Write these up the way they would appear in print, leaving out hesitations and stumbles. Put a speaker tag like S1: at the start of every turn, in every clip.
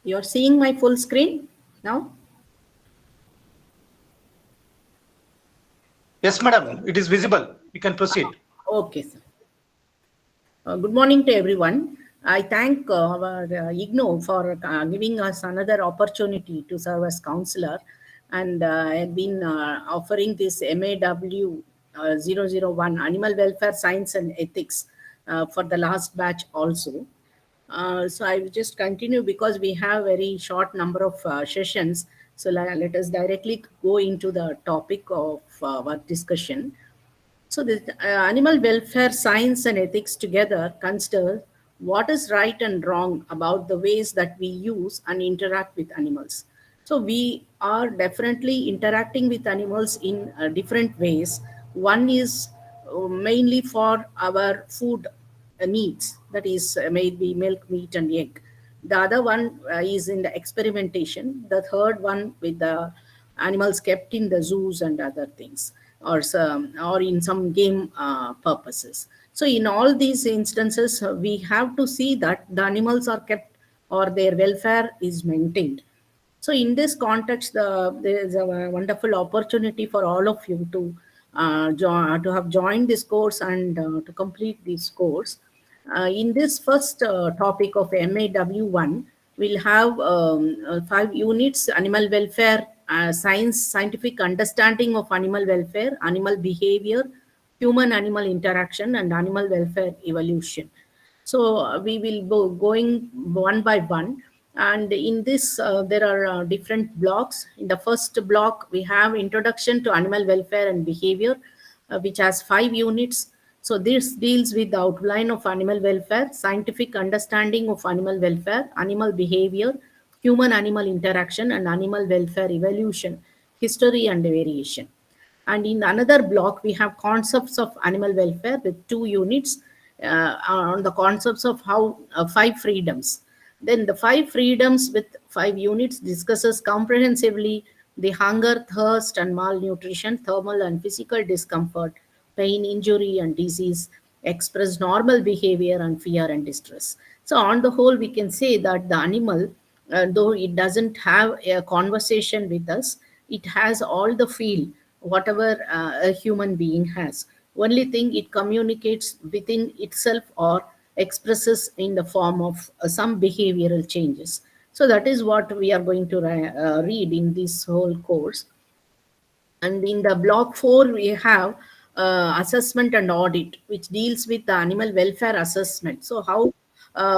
S1: You're seeing my full screen now?
S2: Yes, madam, it is visible. You can proceed.
S1: Okay, sir. Good morning to everyone. I thank our IGNO for giving us another opportunity to serve as counselor, and I've been offering this MAW 001 Animal Welfare Science and Ethics for the last batch also. So I will just continue because we have very short number of sessions. So let us directly go into the topic of our discussion. So the animal welfare science and ethics together consider what is right and wrong about the ways that we use and interact with animals. So we are definitely interacting with animals in different ways. One is mainly for our food needs, that is maybe milk, meat, and egg. The other one is in the experimentation. The third one with the animals kept in the zoos and other things, or in some game purposes. So in all these instances, we have to see that the animals are kept or their welfare is maintained. So in this context, there is a wonderful opportunity for all of you to have joined this course and to complete this course. In this first topic of MAW1, we'll have 5 units: animal welfare, scientific understanding of animal welfare, animal behavior, human-animal interaction, and animal welfare evolution. So we will go going one by one. And in this, there are different blocks. In the first block, we have Introduction to Animal Welfare and Behavior, which has 5 units. So this deals with the outline of animal welfare, scientific understanding of animal welfare, animal behavior, human-animal interaction, and animal welfare evolution, history and variation. And in another block, we have concepts of animal welfare with 2 units on the concepts of how 5 freedoms. Then the 5 freedoms with 5 units discusses comprehensively the hunger, thirst, and malnutrition, thermal and physical discomfort, pain, injury, and disease, express normal behavior and fear and distress. So, on the whole, we can say that the animal, though it doesn't have a conversation with us, it has all the feel whatever a human being has. Only thing it communicates within itself or expresses in the form of some behavioral changes. So that is what we are going to read in this whole course. And in the block 4, we have assessment and audit, which deals with the animal welfare assessment. So how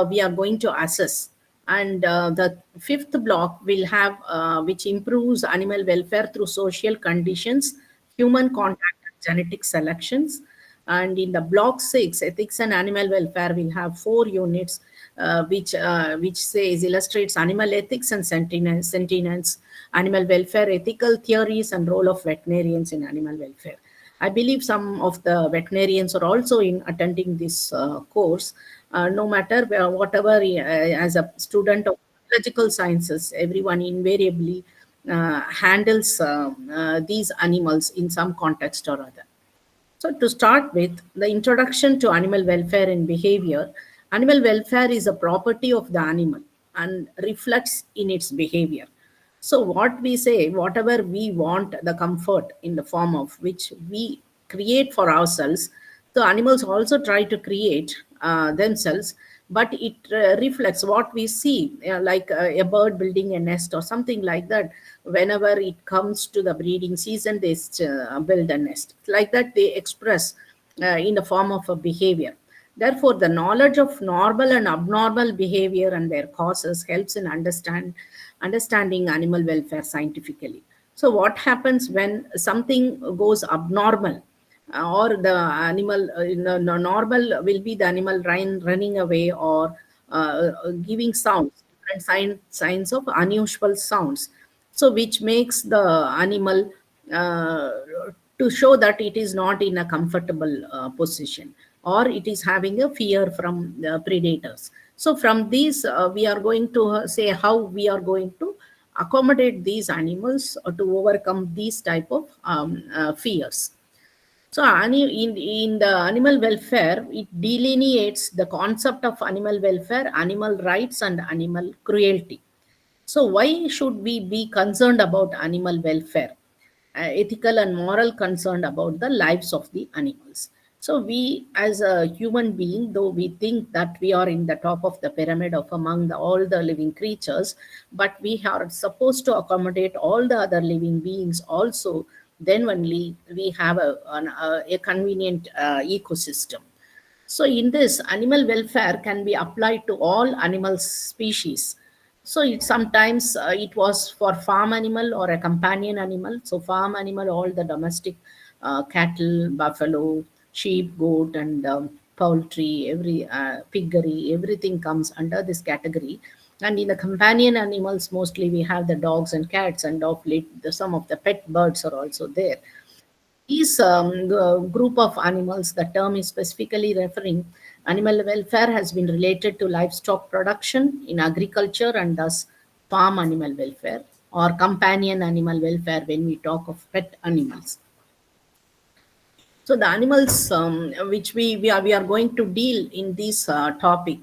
S1: we are going to assess. And the fifth block will have which improves animal welfare through social conditions, human contact, and genetic selections. And in the block 6, ethics and animal welfare, will have 4 units, which says illustrates animal ethics and sentience, animal welfare, ethical theories, and role of veterinarians in animal welfare. I believe some of the veterinarians are also in attending this course. No matter whatever, as a student of biological sciences, everyone invariably handles these animals in some context or other. So, to start with, the introduction to animal welfare and behavior. Animal welfare is a property of the animal and reflects in its behavior. So, what we say, whatever we want, the comfort in the form of which we create for ourselves, the animals also try to create themselves, but it reflects what we see, like a bird building a nest or something like that. Whenever it comes to the breeding season, they build a nest. Like that, they express in the form of a behavior. Therefore, the knowledge of normal and abnormal behavior and their causes helps in understanding animal welfare scientifically. So, what happens when something goes abnormal? Or the animal, normal will be the animal running away or giving sounds, different signs of unusual sounds. So, which makes the animal uh, to show that it is not in a comfortable position, or it is having a fear from the predators. So, from these, we are going to say how we are going to accommodate these animals to overcome these type of fears. So, in the animal welfare, it delineates the concept of animal welfare, animal rights, and animal cruelty. So, why should we be concerned about animal welfare? Ethical and moral concern about the lives of the animals. So, we as a human being, though we think that we are in the top of the pyramid of among all the living creatures, but we are supposed to accommodate all the other living beings also. Then only we have a convenient ecosystem. So, in this, animal welfare can be applied to all animal species. So, it sometimes it was for farm animal or a companion animal. So, farm animal, all the domestic cattle, buffalo, sheep, goat, and poultry, every piggery, everything comes under this category. And in the companion animals, mostly we have the dogs and cats, and of late, some of the pet birds are also there. These group of animals, the term is specifically referring, animal welfare has been related to livestock production in agriculture and thus farm animal welfare or companion animal welfare when we talk of pet animals. So the animals which we are going to deal in this topic,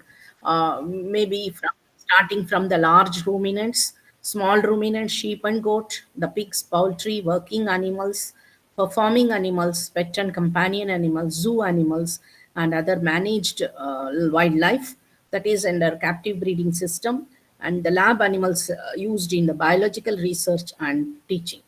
S1: maybe from starting from the large ruminants, small ruminants, sheep and goat, the pigs, poultry, working animals, performing animals, pet and companion animals, zoo animals, and other managed wildlife that is under captive breeding system, and the lab animals used in the biological research and teaching.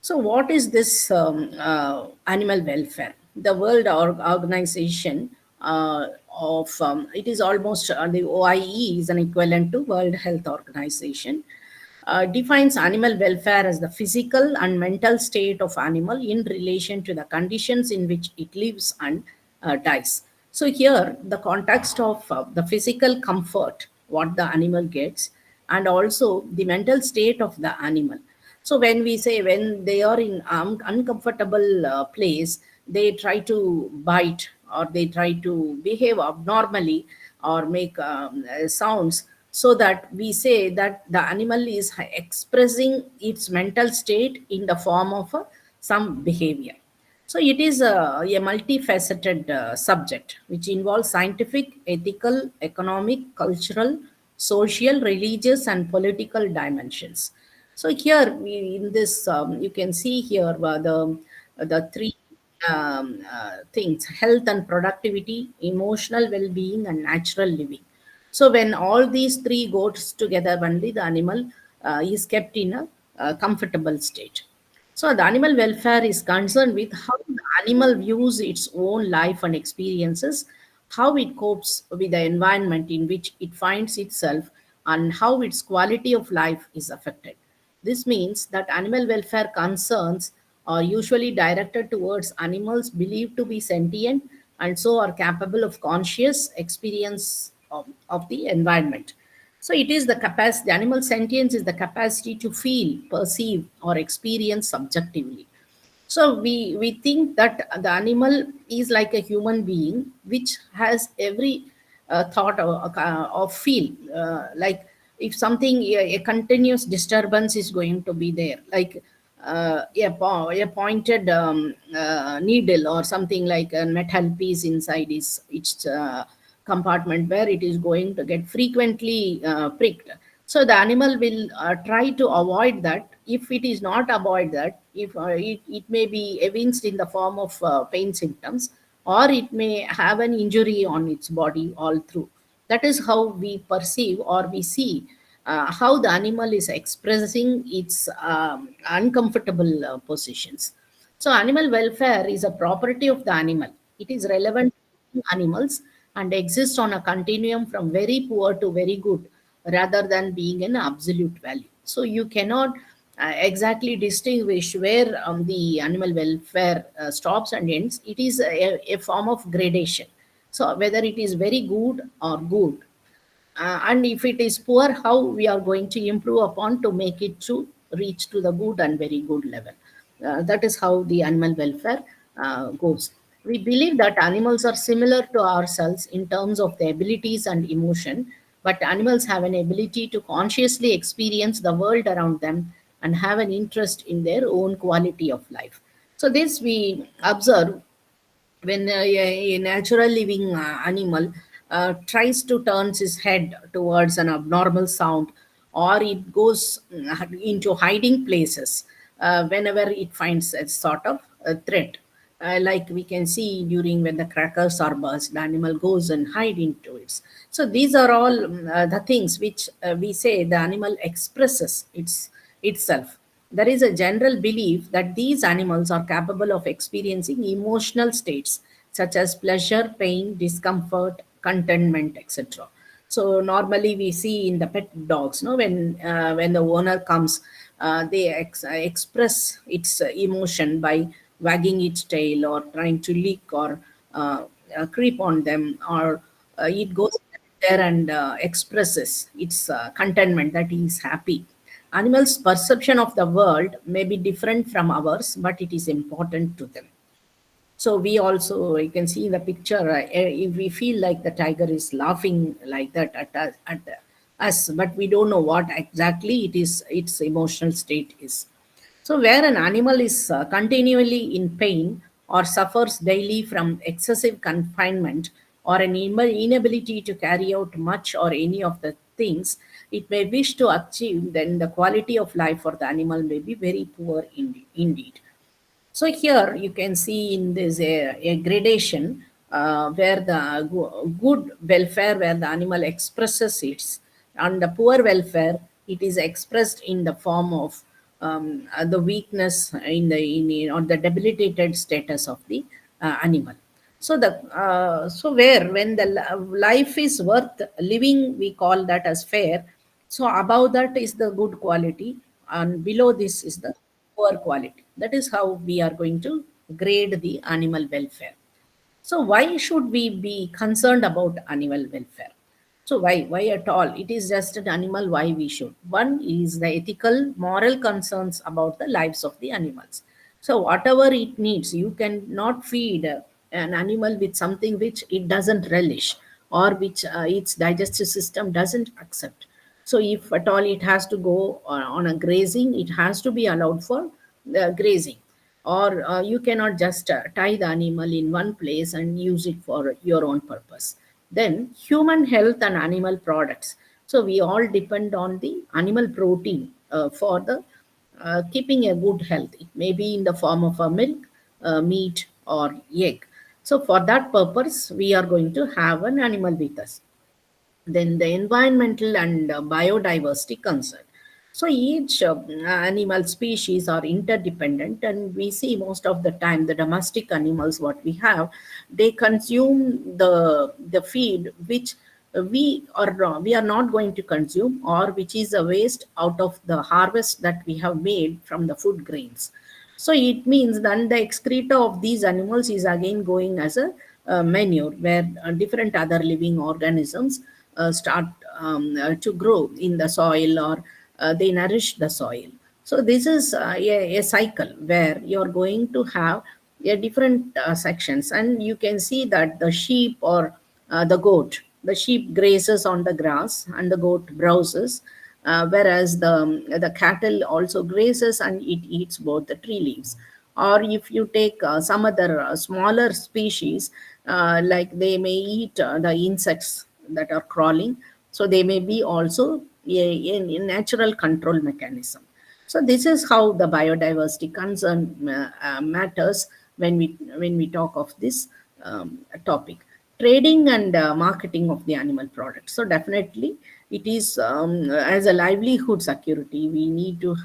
S1: So, what is this animal welfare? The World Organization of it is almost the OIE is an equivalent to World Health Organization. Defines animal welfare as the physical and mental state of animal in relation to the conditions in which it lives and dies. So here, the context of the physical comfort, what the animal gets, and also the mental state of the animal. So when we say when they are in uncomfortable place, they try to bite or they try to behave abnormally or make sounds, so that we say that the animal is expressing its mental state in the form of some behavior. So it is a multifaceted subject which involves scientific, ethical, economic, cultural, social, religious, and political dimensions. So here in this, you can see here the three things: health and productivity, emotional well-being, and natural living. So when all these three goes together, only the animal is kept in a comfortable state. So the animal welfare is concerned with how the animal views its own life and experiences, how it copes with the environment in which it finds itself, and how its quality of life is affected. This means that animal welfare concerns are usually directed towards animals believed to be sentient and so are capable of conscious experience of the environment. So it is the capacity, the animal sentience is the capacity to feel, perceive, or experience subjectively. So we think that the animal is like a human being which has every thought of feel. Like if something, a continuous disturbance is going to be there, like a pointed needle or something like a metal piece inside is its compartment where it is going to get frequently pricked. So the animal will try to avoid that. If it is not avoid that, if it may be evinced in the form of pain symptoms, or it may have an injury on its body all through. That is how we perceive or we see how the animal is expressing its uncomfortable positions. So, animal welfare is a property of the animal. It is relevant to animals and exists on a continuum from very poor to very good rather than being an absolute value. So, you cannot exactly distinguish where the animal welfare stops and ends. It is a form of gradation. So, whether it is very good or good, and if it is poor, how we are going to improve upon to make it to reach to the good and very good level. That is how the animal welfare goes. We believe that animals are similar to ourselves in terms of their abilities and emotion, but animals have an ability to consciously experience the world around them and have an interest in their own quality of life. So this we observe when a natural living animal tries to turn his head towards an abnormal sound, or it goes into hiding places whenever it finds a sort of a threat. Like we can see during when the crackers are burst, the animal goes and hide into it. So these are all the things which we say the animal expresses itself. There is a general belief that these animals are capable of experiencing emotional states such as pleasure, pain, discomfort, contentment, etc. So normally we see in the pet dogs, no, when the owner comes, they express its emotion by wagging its tail or trying to lick or creep on them, or it goes there and expresses its contentment that he is happy. Animals' perception of the world may be different from ours, but it is important to them. So we also, you can see in the picture, if we feel like the tiger is laughing like that at us, but we don't know what exactly it is, its emotional state is. So where an animal is continually in pain or suffers daily from excessive confinement or an inability to carry out much or any of the things it may wish to achieve, then the quality of life for the animal may be very poor indeed. So here you can see in this a gradation where the good welfare, where the animal expresses its, and the poor welfare, it is expressed in the form of the weakness or the debilitated status of the animal. So so where when the life is worth living, we call that as fair. So above that is the good quality, and below this is the poor quality. That is how we are going to grade the animal welfare. So why should we be concerned about animal welfare? So why at all? It is just an animal. Why we should? One is the ethical, moral concerns about the lives of the animals. So whatever it needs, you cannot feed an animal with something which it doesn't relish or which its digestive system doesn't accept. So if at all it has to go on a grazing, it has to be allowed for grazing, or you cannot just tie the animal in one place and use it for your own purpose. Then human health and animal products. So we all depend on the animal protein for the keeping a good health. It may be in the form of a milk, meat, or egg. So for that purpose, we are going to have an animal with us. Then the environmental and biodiversity concern. So each animal species are interdependent, and we see most of the time the domestic animals what we have, they consume the feed which we are not going to consume, or which is a waste out of the harvest that we have made from the food grains. So it means then the excreta of these animals is again going as a manure, where different other living organisms start to grow in the soil, or they nourish the soil. So this is a cycle where you're going to have a different sections, and you can see that the sheep or the sheep grazes on the grass and the goat browses, whereas the cattle also grazes and it eats both the tree leaves. Or if you take some other smaller species, like they may eat the insects that are crawling, so they may be also a natural control mechanism. So this is how the biodiversity concern matters when we talk of this topic. Trading and marketing of the animal products. So definitely it is as a livelihood security, we need to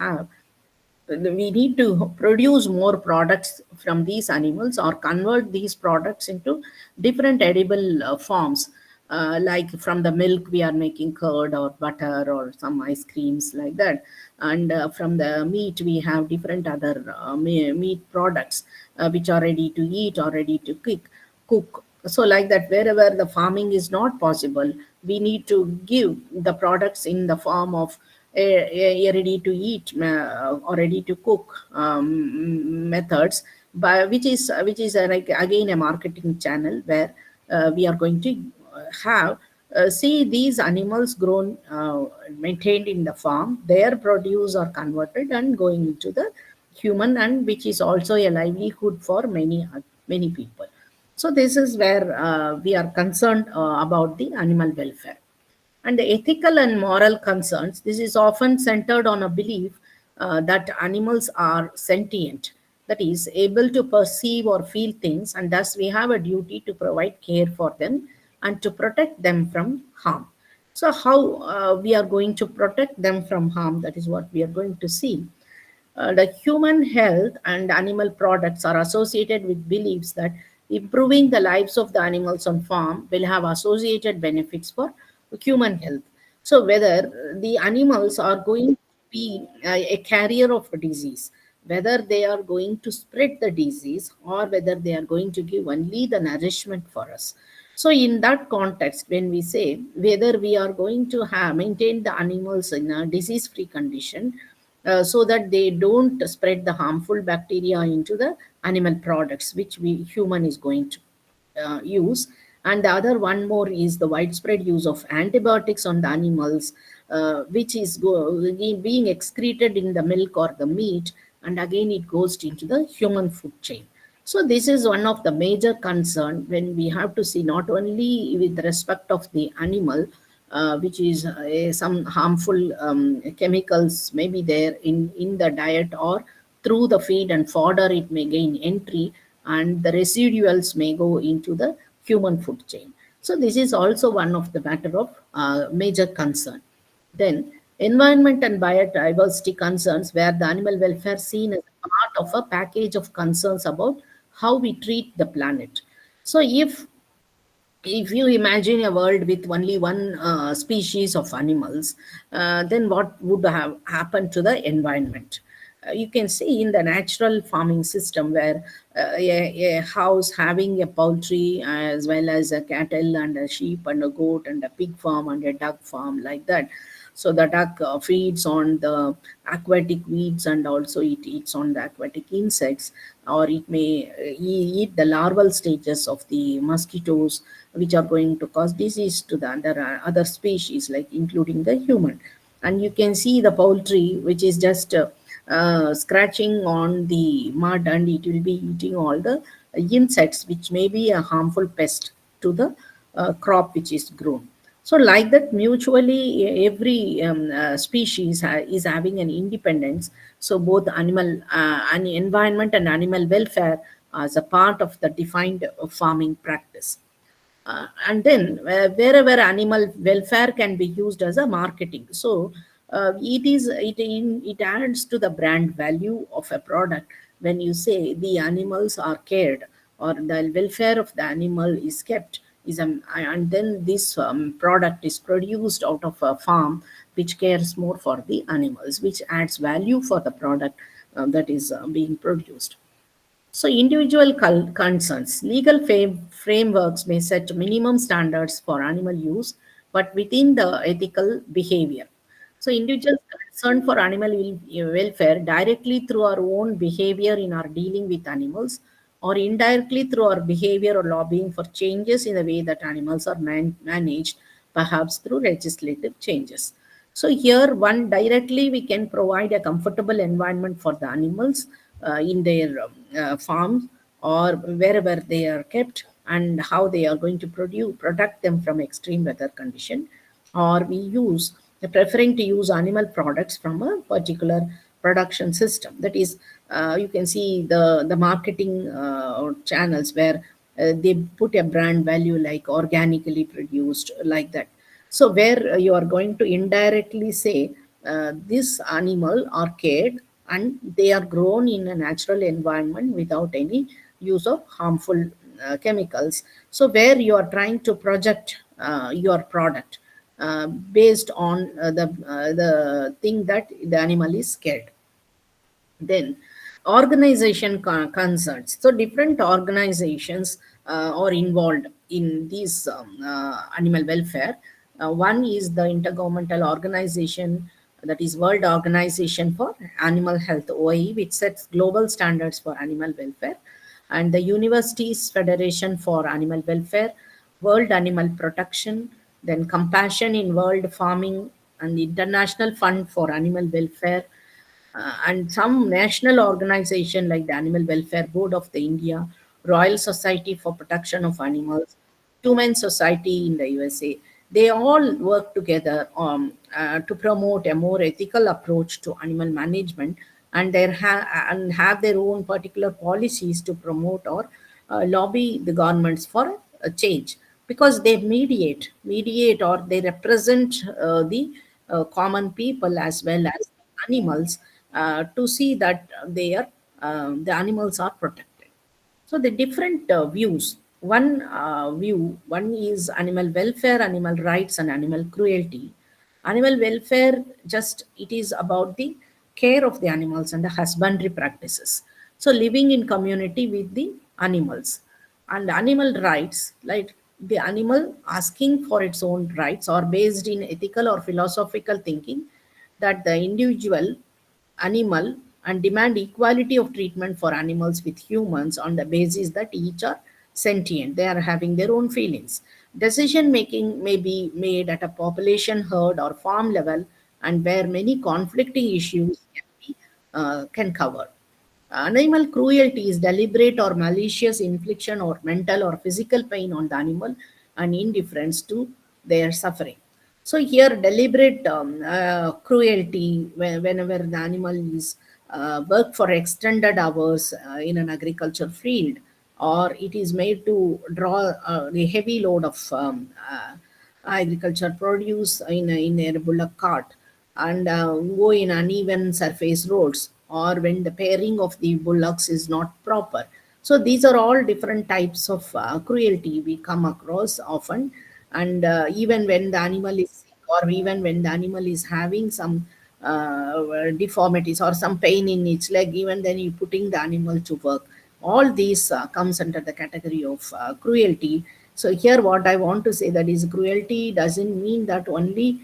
S1: produce more products from these animals, or convert these products into different edible forms. Like from the milk we are making curd or butter or some ice creams like that, and from the meat we have different other meat products which are ready to eat or ready to cook. So like that, wherever the farming is not possible, we need to give the products in the form of a ready to eat or ready to cook methods, by which is like again a marketing channel, where we are going to have see these animals grown, maintained in the farm, their produce are converted and going into the human, and which is also a livelihood for many people. So this is where we are concerned about the animal welfare. And the ethical and moral concerns, this is often centered on a belief that animals are sentient, that is, able to perceive or feel things, and thus we have a duty to provide care for them and to protect them from harm. So, how we are going to protect them from harm, that is what we are going to see. The human health and animal products are associated with beliefs that improving the lives of the animals on farm will have associated benefits for human health. So whether the animals are going to be a carrier of a disease, whether they are going to spread the disease, or whether they are going to give only the nourishment for us. So in that context, when we say whether we are going to have maintain the animals in a disease-free condition, so that they don't spread the harmful bacteria into the animal products which we human is going to use. And the other one more is the widespread use of antibiotics on the animals, which is being excreted in the milk or the meat, and again it goes into the human food chain. So this is one of the major concern when we have to see, not only with respect of the animal, which is some harmful chemicals may be there in the diet, or through the feed and fodder it may gain entry, and the residuals may go into the human food chain. So this is also one of the matter of major concern. Then environment and biodiversity concerns, where the animal welfare seen as part of a package of concerns about how we treat the planet. So if you imagine a world with only one species of animals, then what would have happened to the environment? You can see in the natural farming system where a house having a poultry as well as a cattle and a sheep and a goat and a pig farm and a duck farm, like that. So the duck feeds on the aquatic weeds, and also it eats on the aquatic insects, or it may eat the larval stages of the mosquitoes, which are going to cause disease to the other species, like including the human. And you can see the poultry, which is just scratching on the mud, and it will be eating all the insects, which may be a harmful pest to the crop which is grown. So, like that, mutually, every species is having an independence. So, both animal and environment and animal welfare as a part of the defined farming practice. And then wherever animal welfare can be used as a marketing. So it adds to the brand value of a product when you say the animals are cared, or the welfare of the animal is kept, is and then this product is produced out of a farm which cares more for the animals, which adds value for the product that is being produced. So, individual concerns. Legal frameworks may set minimum standards for animal use, but within the ethical behavior. So, individual concern for animal welfare directly through our own behavior in our dealing with animals, or indirectly through our behavior or lobbying for changes in the way that animals are managed, perhaps through legislative changes. So here, one directly we can provide a comfortable environment for the animals in their farms or wherever they are kept, and how they are going to protect them from extreme weather condition. Or we use preferring to use animal products from a particular production system. That is, you can see the marketing channels where they put a brand value like organically produced, like that. So where you are going to indirectly say this animal are cared and they are grown in a natural environment without any use of harmful chemicals. So where you are trying to project your product based on the thing that the animal is scared. Then organization concerns. So different organizations are involved in these animal welfare. One is the intergovernmental organization, that is World Organization for Animal Health, OIE, which sets global standards for animal welfare, and the Universities Federation for Animal Welfare, World Animal Protection, then Compassion in World Farming, and the International Fund for Animal Welfare, and some national organization like the Animal Welfare Board of the India, Royal Society for Protection of Animals, Humane Society in the USA, They all work together to promote a more ethical approach to animal management, and and have their own particular policies to promote or lobby the governments for a change, because they mediate or they represent the common people as well as animals, to see that the animals are protected. So the different views. One is animal welfare, animal rights, and animal cruelty. Animal welfare, just it is about the care of the animals and the husbandry practices. So living in community with the animals. And animal rights, like the animal asking for its own rights, are based in ethical or philosophical thinking that the individual animal and demand equality of treatment for animals with humans on the basis that each are sentient. They are having their own feelings. Decision making may be made at a population, herd, or farm level, and where many conflicting issues can cover. Animal cruelty is deliberate or malicious infliction or mental or physical pain on the animal and indifference to their suffering. So here, deliberate cruelty, whenever the animal is work for extended hours in an agriculture field, or it is made to draw a heavy load of agriculture produce in a bullock cart, and go in uneven surface roads, or when the pairing of the bullocks is not proper. So these are all different types of cruelty we come across often. And even when the animal is sick, or even when the animal is having some deformities or some pain in its leg, even then you putting the animal to work, all these comes under the category of cruelty. So here what I want to say, that is, cruelty doesn't mean that only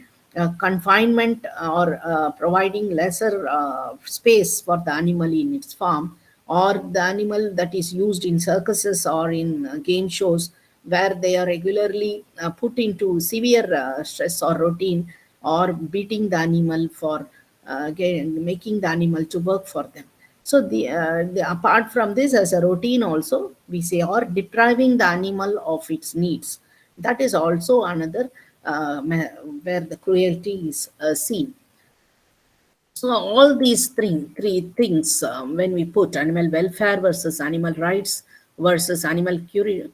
S1: confinement or providing lesser space for the animal in its farm, or the animal that is used in circuses or in game shows, where they are regularly put into severe stress or routine, or beating the animal for making the animal to work for them. So apart from this, as a routine also, we say, or depriving the animal of its needs. That is also another where the cruelty is seen. So all these three things, when we put animal welfare versus animal rights versus animal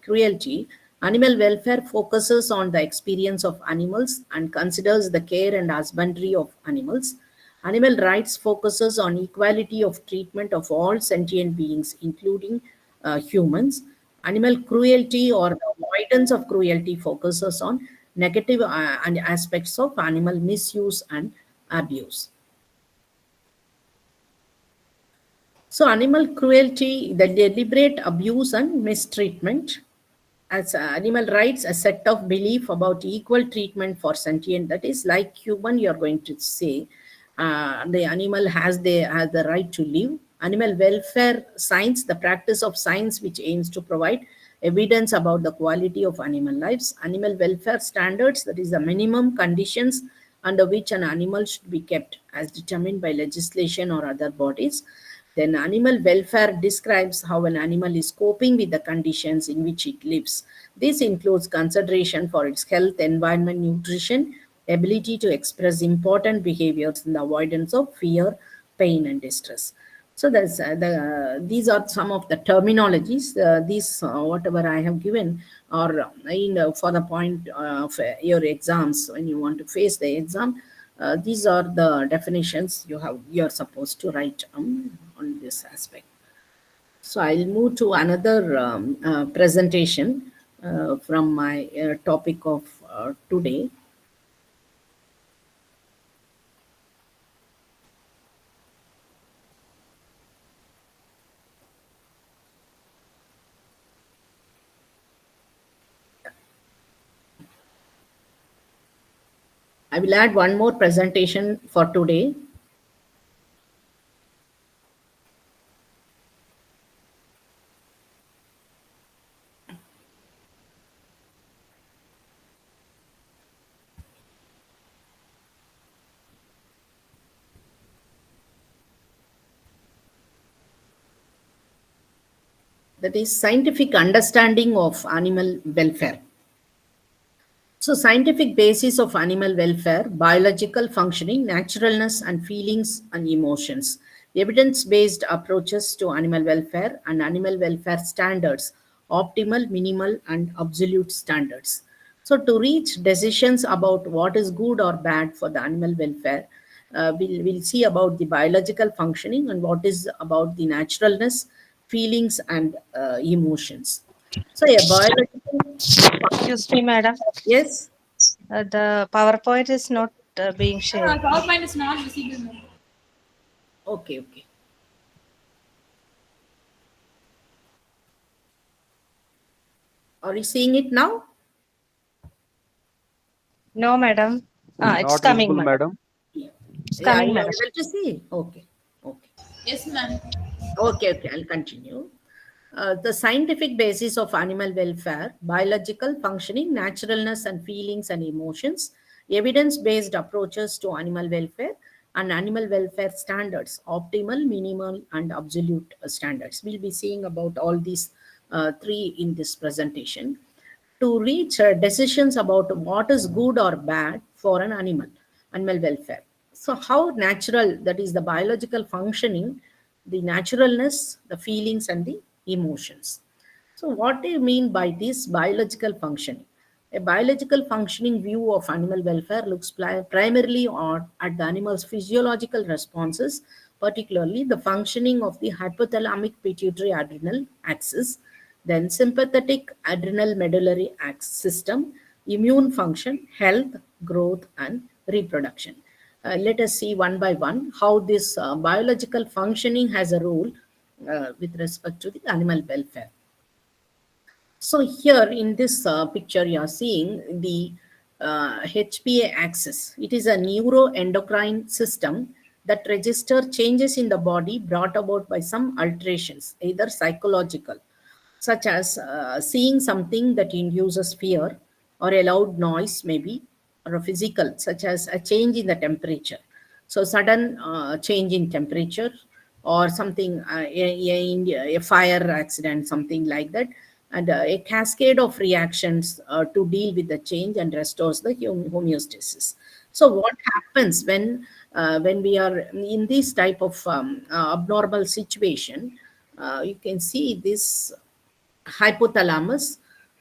S1: cruelty, animal welfare focuses on the experience of animals and considers the care and husbandry of animals. Animal rights focuses on equality of treatment of all sentient beings, including humans. Animal cruelty, or the avoidance of cruelty, focuses on negative and aspects of animal misuse and abuse. So, animal cruelty, the deliberate abuse and mistreatment. As animal rights, a set of belief about equal treatment for sentient, that is like human, you are going to say the animal has the right to live. Animal welfare science, the practice of science which aims to provide evidence about the quality of animal lives. Animal welfare standards, that is the minimum conditions under which an animal should be kept as determined by legislation or other bodies. Then animal welfare describes how an animal is coping with the conditions in which it lives. This includes consideration for its health, environment, nutrition, ability to express important behaviors, and the avoidance of fear, pain, and distress. So these are some of the terminologies. These whatever I have given, or for the point of your exams, when you want to face the exam, these are the definitions you're supposed to write on this aspect. So I'll move to another presentation from my topic of today. I will add one more presentation for today. That is scientific understanding of animal welfare. So, scientific basis of animal welfare, biological functioning, naturalness, and feelings and emotions. Evidence based approaches to animal welfare and animal welfare standards, optimal, minimal, and absolute standards. So, to reach decisions about what is good or bad for the animal welfare, we'll see about the biological functioning and what is about the naturalness, feelings, and emotions. So, a biological,
S3: Excuse me, madam.
S1: yes.
S3: The PowerPoint is not being shared.
S4: PowerPoint is not visible now.
S1: Okay, okay. Are you seeing it now?
S3: No, madam. It's
S5: Not
S3: coming,
S5: visible,
S3: madam.
S5: madam.
S1: Yeah.
S3: It's
S1: Yeah, are
S3: coming,
S1: you
S3: madam.
S1: able to see? Okay, okay.
S4: Yes, ma'am.
S1: Okay, okay, I'll continue. The scientific basis of animal welfare, biological functioning, naturalness, and feelings and emotions, evidence based approaches to animal welfare, and animal welfare standards, optimal, minimal, and absolute standards. We'll be seeing about all these three in this presentation to reach decisions about what is good or bad for an animal welfare. So, how natural, that is the biological functioning, the naturalness, the feelings, and the emotions. So, what do you mean by this biological functioning? A biological functioning view of animal welfare looks primarily at the animal's physiological responses, particularly the functioning of the hypothalamic pituitary adrenal axis, then sympathetic adrenal medullary system, immune function, health, growth, and reproduction. Let us see one by one how this biological functioning has a role with respect to the animal welfare. So here in this picture, you are seeing the HPA axis. It is a neuroendocrine system that registers changes in the body brought about by some alterations, either psychological, such as seeing something that induces fear, or a loud noise, maybe, or a physical, such as a change in the temperature. So, sudden change in temperature, or something, a fire accident, something like that, and a cascade of reactions to deal with the change and restores the homeostasis. So, what happens when we are in this type of abnormal situation? You can see this hypothalamus,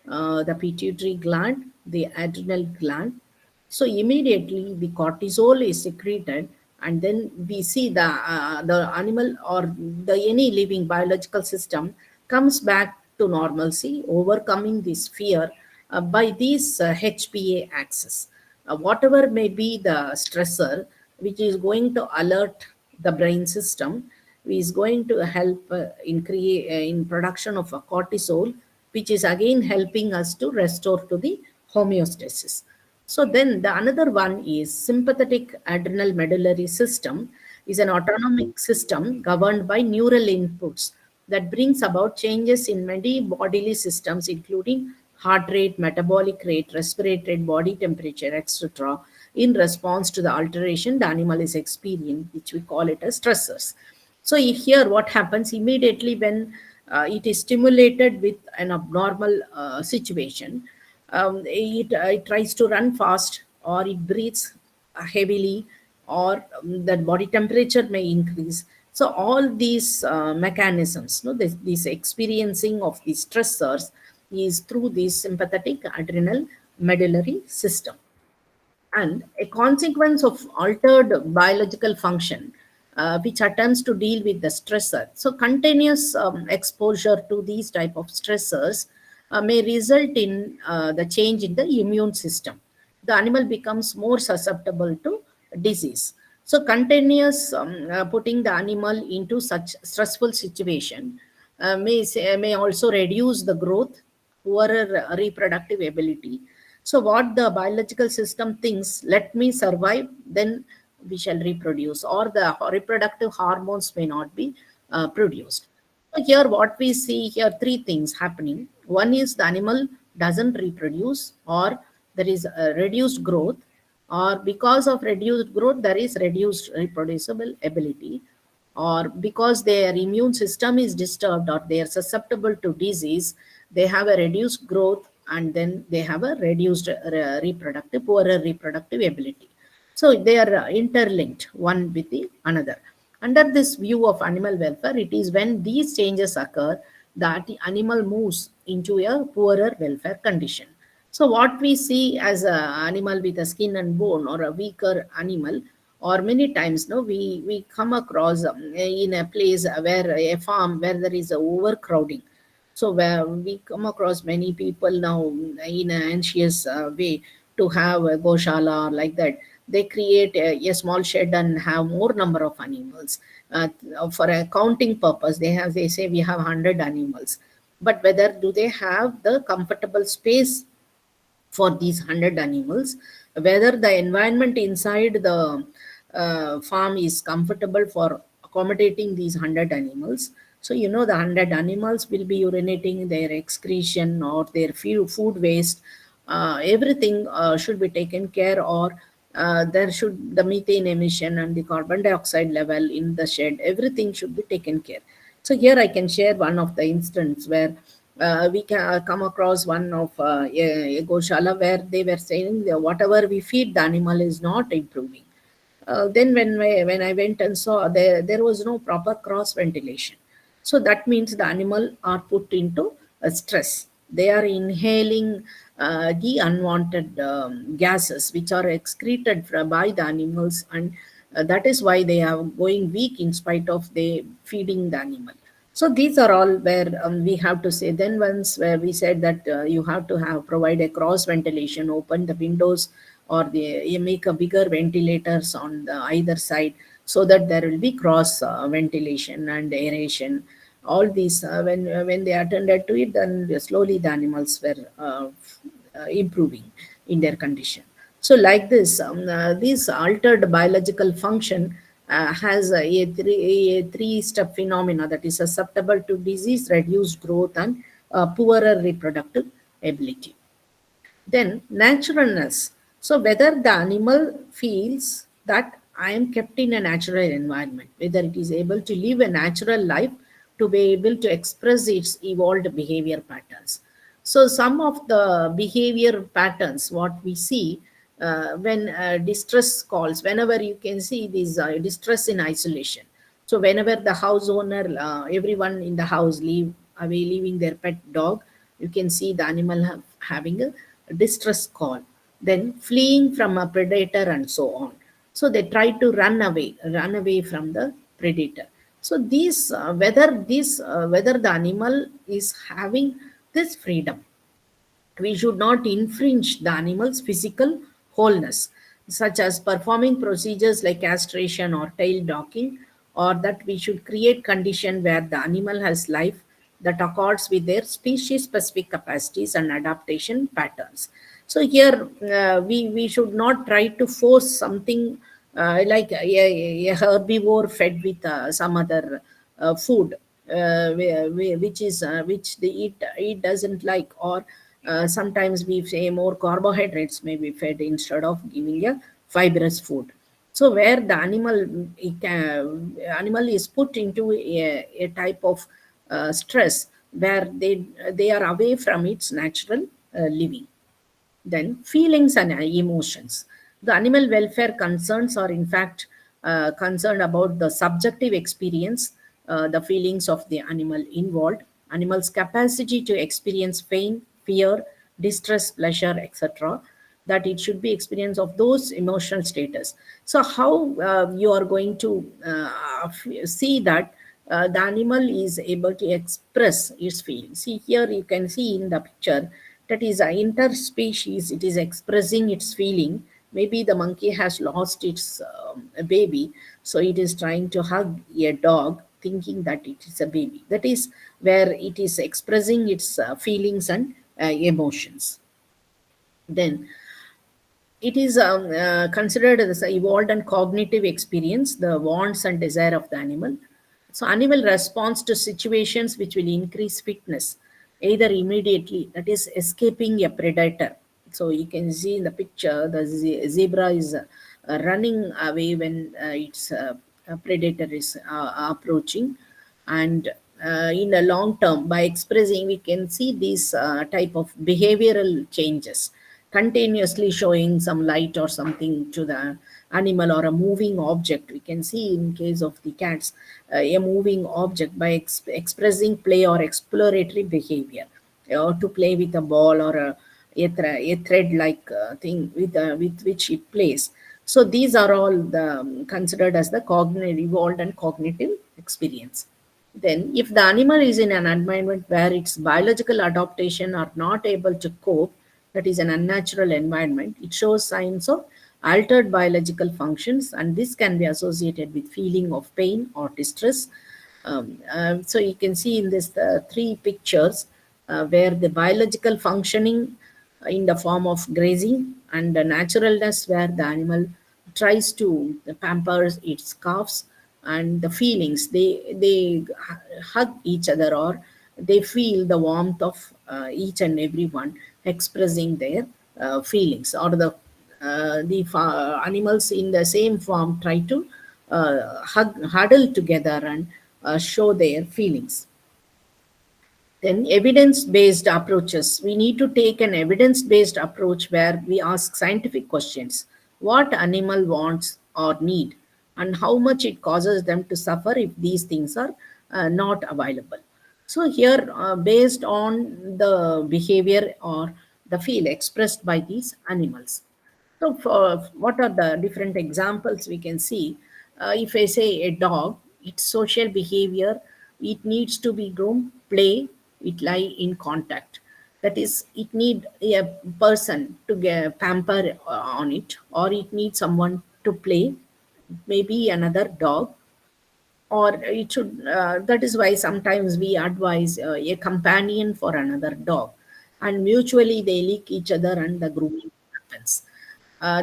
S1: the pituitary gland, the adrenal gland. So immediately the cortisol is secreted, and then we see the animal or the any living biological system comes back to normalcy, overcoming this fear by this HPA axis. Whatever may be the stressor, which is going to alert the brain system, is going to help in production of a cortisol, which is again helping us to restore to the homeostasis. So then the another one is sympathetic adrenal medullary system, is an autonomic system governed by neural inputs that brings about changes in many bodily systems, including heart rate, metabolic rate, respiratory rate, body temperature, etc., in response to the alteration the animal is experiencing, which we call it as stressors. So here what happens immediately when it is stimulated with an abnormal situation, it tries to run fast, or it breathes heavily, or the body temperature may increase. So all these mechanisms, this experiencing of these stressors is through the sympathetic adrenal medullary system. And a consequence of altered biological function, which attempts to deal with the stressor. So continuous exposure to these type of stressors may result in the change in the immune system. The animal becomes more susceptible to disease. So continuous putting the animal into such stressful situation may also reduce the growth, poorer reproductive ability. So, what the biological system thinks, let me survive, then we shall reproduce, or the reproductive hormones may not be produced. So, here, what we see here, three things happening. One is the animal doesn't reproduce, or there is a reduced growth, or because of reduced growth, there is reduced reproducible ability, or because their immune system is disturbed or they are susceptible to disease, they have a reduced growth, and then they have a reduced poorer reproductive ability. So they are interlinked one with the another. Under this view of animal welfare, it is when these changes occur that the animal moves into a poorer welfare condition. So what we see as an animal with a skin and bone or a weaker animal, or many times no, we come across in a place where a farm where there is a overcrowding. So where we come across many people now in an anxious way to have a goshala or like that. They create a small shed and have more number of animals. For a counting purpose, they say we have 100 animals. But whether do they have the comfortable space for these 100 animals, whether the environment inside the farm is comfortable for accommodating these 100 animals. So you know the 100 animals will be urinating their excretion or their food waste. Everything should be taken care, or there should the methane emission and the carbon dioxide level in the shed, everything should be taken care. So here I can share one of the instance where we can come across one of a goshala where they were saying that whatever we feed the animal is not improving. Then when I went and saw, there was no proper cross ventilation. So that means the animal are put into stress. They are inhaling the unwanted gases which are excreted by the animals, and that is why they are going weak in spite of they feeding the animal. So these are all where we have to say. Then once where we said that you have to have provide a cross ventilation, open the windows, or you make a bigger ventilators on the either side, so that there will be cross ventilation and aeration. All these when they attended to it, then slowly the animals were improving in their condition. So like this altered biological function has a three-step phenomena, that is susceptible to disease, reduced growth, and poorer reproductive ability. Then naturalness. So whether the animal feels that I am kept in a natural environment, whether it is able to live a natural life to be able to express its evolved behavior patterns. So some of the behavior patterns, what we see when distress calls, whenever you can see these distress in isolation. So whenever the house owner, everyone in the house leave away, leaving their pet dog, you can see the animal having a distress call, then fleeing from a predator and so on. So they try to run away from the predator. So these, whether the animal is having this freedom, we should not infringe the animal's physical wholeness, such as performing procedures like castration or tail docking, or that we should create condition where the animal has life that accords with their species-specific capacities and adaptation patterns. So here we should not try to force something like a herbivore fed with some other food which they eat doesn't like, or sometimes we say more carbohydrates may be fed instead of giving a fibrous food. So where the animal is put into a type of stress where they are away from its natural living. Then feelings and emotions. The animal welfare concerns are in fact concerned about the subjective experience, the feelings of the animal involved, animal's capacity to experience pain, fear, distress, pleasure, etc. That it should be experience of those emotional status. So how you are going to see that the animal is able to express its feelings. See here you can see in the picture that is a interspecies, it is expressing its feeling. Maybe the monkey has lost its baby, so it is trying to hug a dog thinking that it is a baby. That is where it is expressing its feelings and emotions. Then it is considered as a evolved and cognitive experience, the wants and desire of the animal. So animal responds to situations which will increase fitness, either immediately, that is escaping a predator. So you can see in the picture, the zebra is running away when its predator is approaching, and in a long term. By expressing, we can see these type of behavioral changes, continuously showing some light or something to the animal, or a moving object. We can see in case of the cats, a moving object by expressing play or exploratory behavior, or to play with a ball or a thread like thing with which it plays. So these are all considered as the cognitive evolved and cognitive experience. Then, if the animal is in an environment where its biological adaptation are not able to cope, that is an unnatural environment, it shows signs of altered biological functions, and this can be associated with feeling of pain or distress. So you can see in this three pictures where the biological functioning in the form of grazing, and the naturalness where the animal tries to pamper its calves, and the feelings, they hug each other, or they feel the warmth of each and every one expressing their feelings, or animals in the same form try to huddle together and show their feelings. Then evidence-based approaches. We need to take an evidence-based approach where we ask scientific questions. What animal wants or need, and how much it causes them to suffer if these things are not available. So here, based on the behavior or the feel expressed by these animals. So, what are the different examples we can see? If I say a dog, its social behavior, it needs to be groomed, play, it lie in contact. That is, it need a person to get pamper on it, or it needs someone to play, maybe another dog, or it should. That is why sometimes we advise a companion for another dog, and mutually they lick each other and the grooming happens.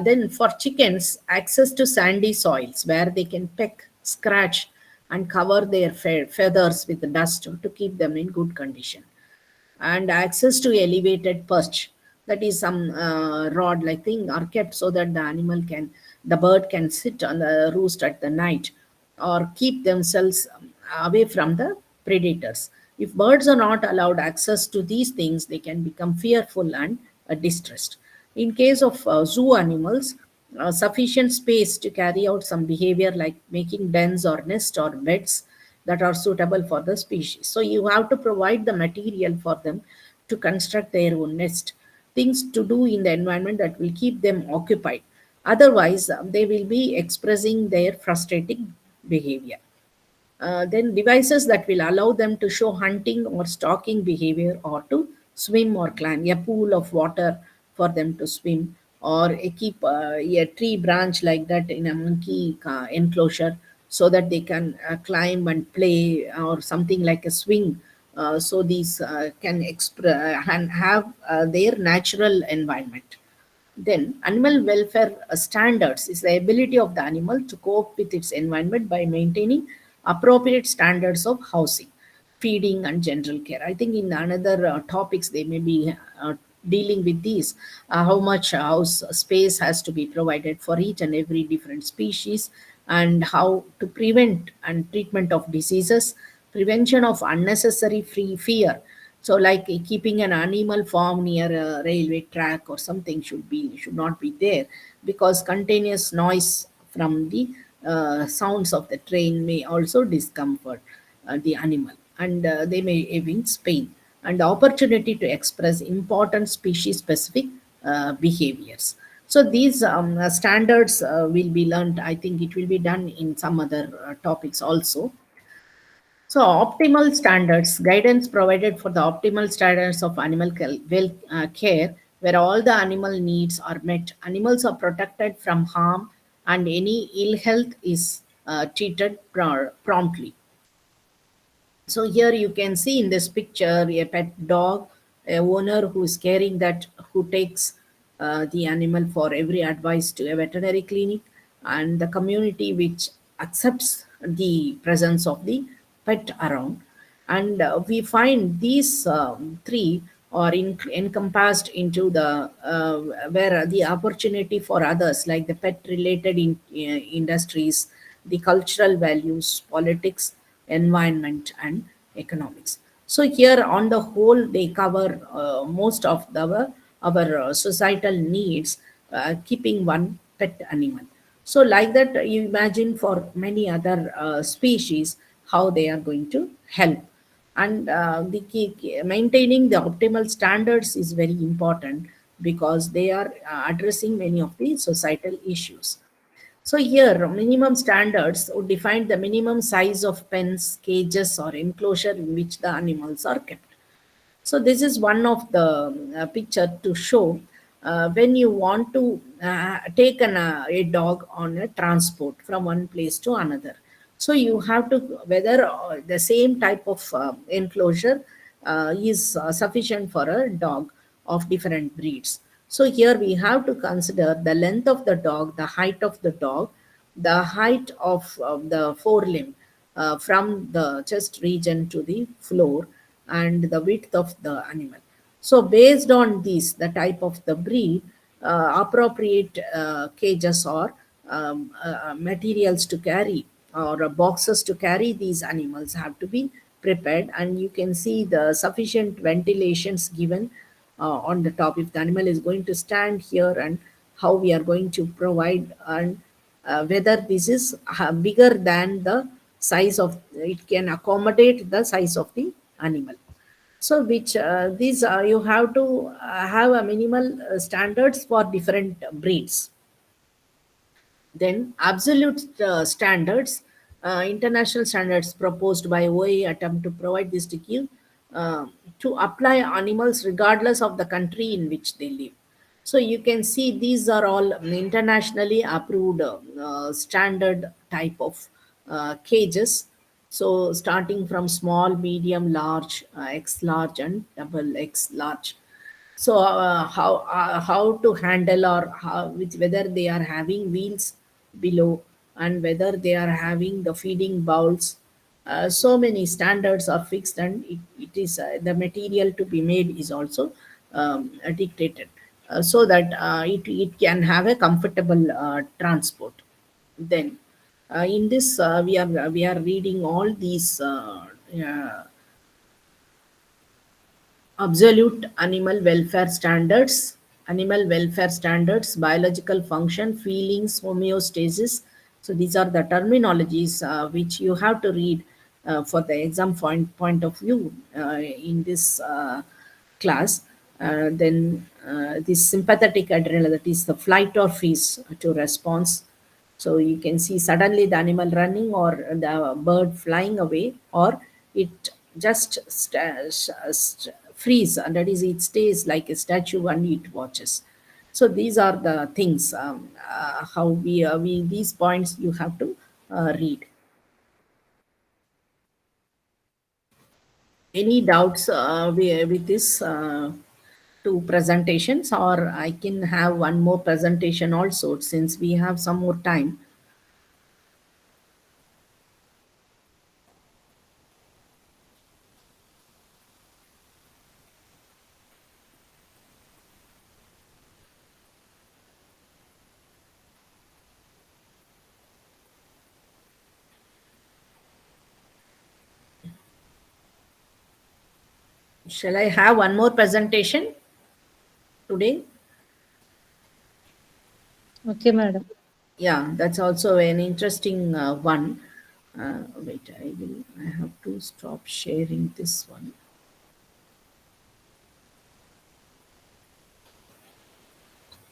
S1: Then for chickens, access to sandy soils where they can peck, scratch, and cover their feathers with dust to keep them in good condition, and access to elevated perch, that is some rod like thing are kept so that the bird can sit on the roost at the night, or keep themselves away from the predators. If birds are not allowed access to these things, they can become fearful and distressed. In case of zoo animals, sufficient space to carry out some behavior like making dens or nests or beds that are suitable for the species. So you have to provide the material for them to construct their own nest, things to do in the environment that will keep them occupied. Otherwise, they will be expressing their frustrating behavior. Then devices that will allow them to show hunting or stalking behavior, or to swim or climb a pool of water for them to swim, or keep a tree branch like that in a monkey enclosure so that they can climb and play, or something like a swing. So these can express and have their natural environment. Then, animal welfare standards is the ability of the animal to cope with its environment by maintaining appropriate standards of housing, feeding, and general care. I think in another topics they may be dealing with these, how much house space has to be provided for each and every different species, and how to prevent and treatment of diseases, prevention of unnecessary free fear. So, like keeping an animal farm near a railway track or something should not be there, because continuous noise from the sounds of the train may also discomfort the animal, and they may evince pain, and the opportunity to express important species specific behaviors. So these standards will be learned. I think it will be done in some other topics also. So, optimal standards, guidance provided for the optimal standards of animal care, where all the animal needs are met. Animals are protected from harm, and any ill health is treated promptly. So here you can see in this picture a pet dog, a owner who is caring that, who takes the animal for every advice to a veterinary clinic, and the community which accepts the presence of the pet around. And we find these three are encompassed into the where the opportunity for others, like the pet related industries, the cultural values, politics, environment, and economics. So here, on the whole, they cover most of our societal needs, keeping one pet animal. So like that, you imagine for many other species how they are going to help. And maintaining the optimal standards is very important because they are addressing many of the societal issues. So here, minimum standards would define the minimum size of pens, cages, or enclosure in which the animals are kept. So this is one of the picture to show when you want to take a dog on a transport from one place to another. So you have to whether the same type of enclosure is sufficient for a dog of different breeds. So here we have to consider the length of the dog, the height of the dog, the height of the forelimb from the chest region to the floor, and the width of the animal. So based on this, the type of the breed, appropriate cages or materials to carry, or boxes to carry these animals have to be prepared. And you can see the sufficient ventilations given on the top if the animal is going to stand here, and how we are going to provide, and whether this is bigger than the size of it can accommodate the size of the animal. So which these you have to have a minimal standards for different breeds. Then absolute standards, international standards proposed by OA attempt to provide this to give to apply animals regardless of the country in which they live. So you can see these are all internationally approved standard type of cages. So starting from small, medium, large, X large, and double X large. So how to handle, or how, which, whether they are having wheels below, and whether they are having the feeding bowls. So many standards are fixed, and it is the material to be made is also dictated, so that it can have a comfortable transport. Then in this we are reading all these uh, absolute animal welfare standards, biological function, feelings, homeostasis. So these are the terminologies which you have to read for the exam point of view in this class. Then this sympathetic adrenal, that is the flight or freeze to response. So you can see suddenly the animal running, or the bird flying away, or it just freeze, and that is it stays like a statue and it watches. So these are the things, how we these points you have to read. Any doubts with this two presentations, or I can have one more presentation also since we have some more time. Shall I have one more presentation today?
S3: Okay, madam.
S1: Yeah, that's also an interesting one. Wait, I have to stop sharing this one.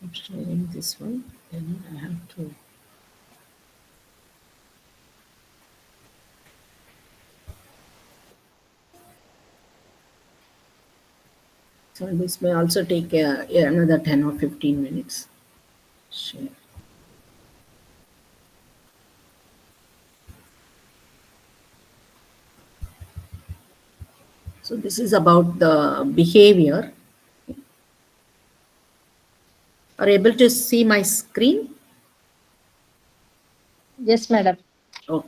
S1: I'm sharing this one, then I have to. So this may also take another 10 or 15 minutes. Share. So this is about the behavior. Are you able to see my screen?
S3: Yes, madam.
S1: Oh.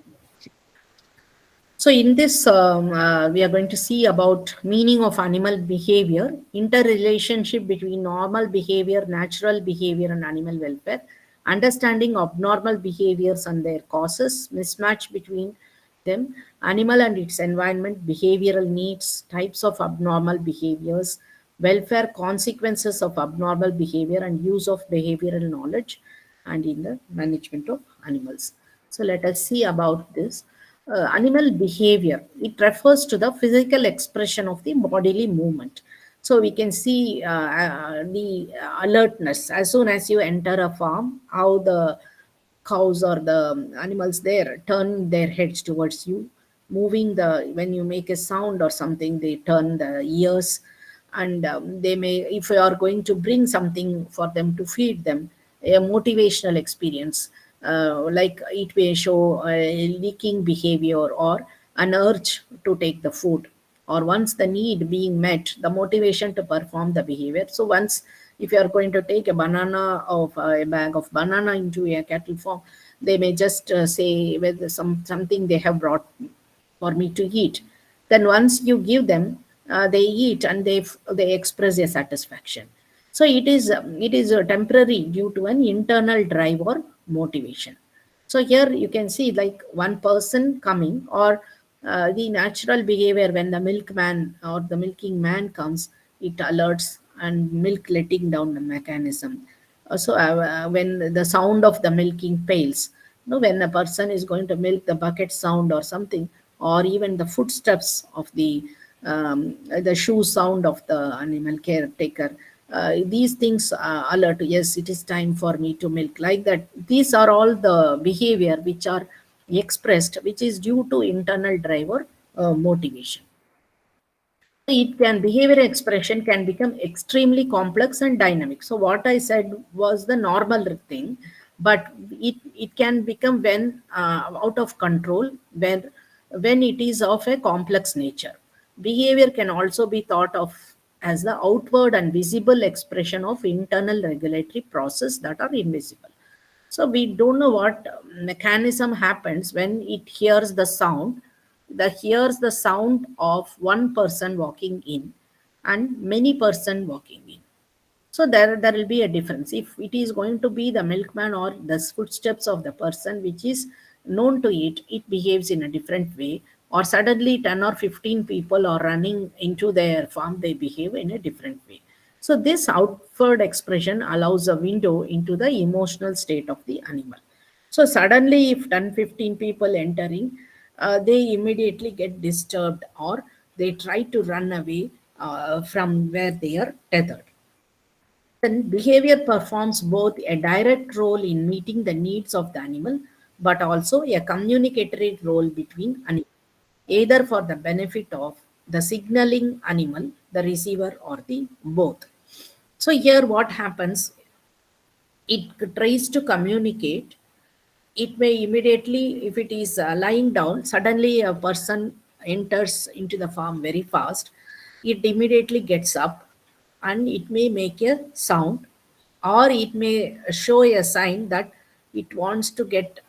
S1: So in this, we are going to see about meaning of animal behavior, interrelationship between normal behavior, natural behavior, and animal welfare, understanding abnormal behaviors and their causes, mismatch between them, animal and its environment, behavioral needs, types of abnormal behaviors, welfare consequences of abnormal behavior, and use of behavioral knowledge, and in the management of animals. So let us see about this. Animal behavior, it refers to the physical expression of the bodily movement. So we can see the alertness as soon as you enter a farm, how the cows or the animals there turn their heads towards you, moving the, when you make a sound or something, they turn the ears. And they may, if you are going to bring something for them to feed them, a motivational experience, like it may show a leaking behavior or an urge to take the food, or once the need being met, the motivation to perform the behavior. So once, if you are going to take a banana of a bag of banana into a cattle farm, they may just say with something they have brought for me to eat. Then once you give them, they eat and they express their satisfaction. So it is temporary due to an internal drive or motivation. So here you can see like one person coming, or the natural behavior when the milkman or the milking man comes, it alerts and milk letting down the mechanism. When the sound of the milking pails, when a person is going to milk, the bucket sound or something, or even the footsteps of the shoe sound of the animal caretaker, these things alert, yes, it is time for me to milk, like that. These are all the behavior which are expressed, which is due to internal drive or motivation. It can, behavior expression can become extremely complex and dynamic. So what I said was the normal thing, but it can become when out of control, when it is of a complex nature. Behavior can also be thought of as the outward and visible expression of internal regulatory process that are invisible. So we don't know what mechanism happens when it hears the sound. That hears the sound of one person walking in and many person walking in. So there will be a difference. If it is going to be the milkman or the footsteps of the person which is known to it, it behaves in a different way. Or suddenly 10 or 15 people are running into their farm, they behave in a different way. So this outward expression allows a window into the emotional state of the animal. So suddenly if 10, 15 people entering, they immediately get disturbed, or they try to run away from where they are tethered. Then behavior performs both a direct role in meeting the needs of the animal, but also a communicatory role between animals, either for the benefit of the signaling animal, the receiver, or the both. So here what happens, it tries to communicate. It may immediately, if it is lying down, suddenly a person enters into the farm very fast, it immediately gets up and it may make a sound, or it may show a sign that it wants to get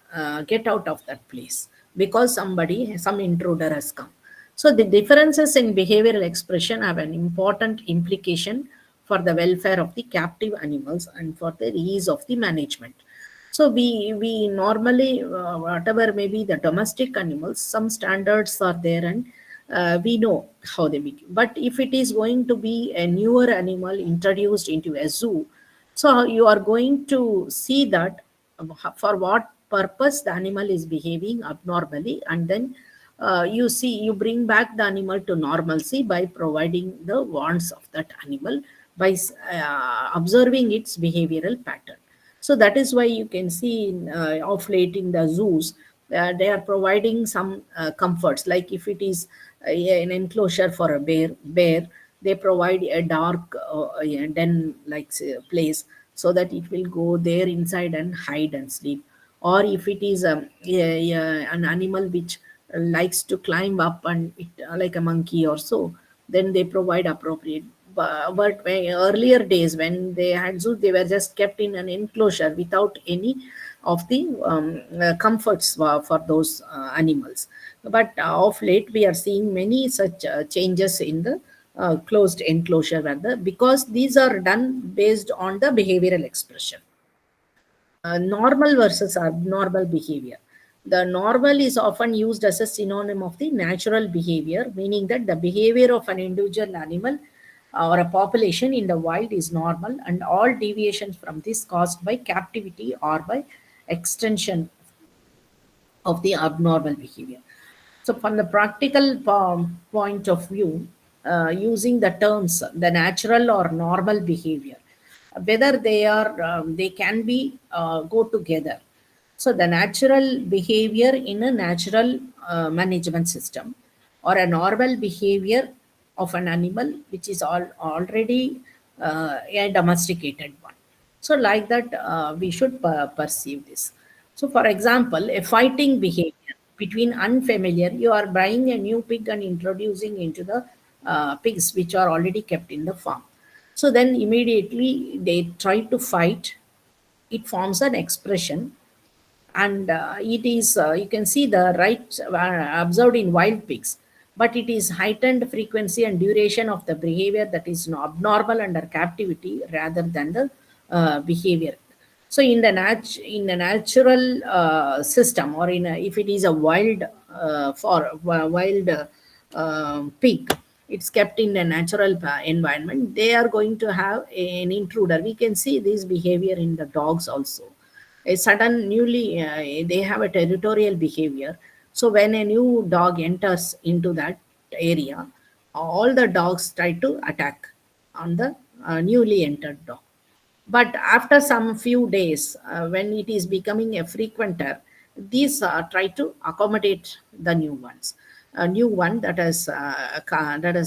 S1: out of that place because some intruder has come. So the differences in behavioral expression have an important implication for the welfare of the captive animals and for the ease of the management. So we normally, whatever may be the domestic animals, some standards are there, and we know how they behave. But if it is going to be a newer animal introduced into a zoo, so you are going to see that for what purpose the animal is behaving abnormally, and then you bring back the animal to normalcy by providing the wants of that animal, by observing its behavioral pattern. So that is why you can see of late in the zoos, they are providing some comforts. Like if it is an enclosure for a bear, they provide a dark den like place, so that it will go there inside and hide and sleep. Or if it is an animal which likes to climb up and it, like a monkey or so, then they provide appropriate. But earlier days when they had zoo, they were just kept in an enclosure without any of the comforts for those animals. But of late we are seeing many such changes in the closed enclosure, rather, because these are done based on the behavioral expression. Normal versus abnormal behavior. The normal is often used as a synonym of the natural behavior, meaning that the behavior of an individual animal or a population in the wild is normal, and all deviations from this caused by captivity or by extension of the abnormal behavior. So, from the practical point of view, using the terms the natural or normal behavior, whether they can be go together. So, the natural behavior in a natural management system, or a normal behavior of an animal which is already a domesticated one. So, like that, we should perceive this. So, for example, a fighting behavior between unfamiliar, you are buying a new pig and introducing into the pigs which are already kept in the farm. So, then immediately they try to fight. It forms an expression, and it is you can see the right observed in wild pigs, but it is heightened frequency and duration of the behavior that is abnormal under captivity rather than the behavior. So in the natural system, or if it is a wild pig, it's kept in a natural environment, they are going to have an intruder. We can see this behavior in the dogs also. A sudden newly they have a territorial behavior. So when a new dog enters into that area, all the dogs try to attack on the newly entered dog. But after some few days, when it is becoming a frequenter, these try to accommodate the new ones, a new one that has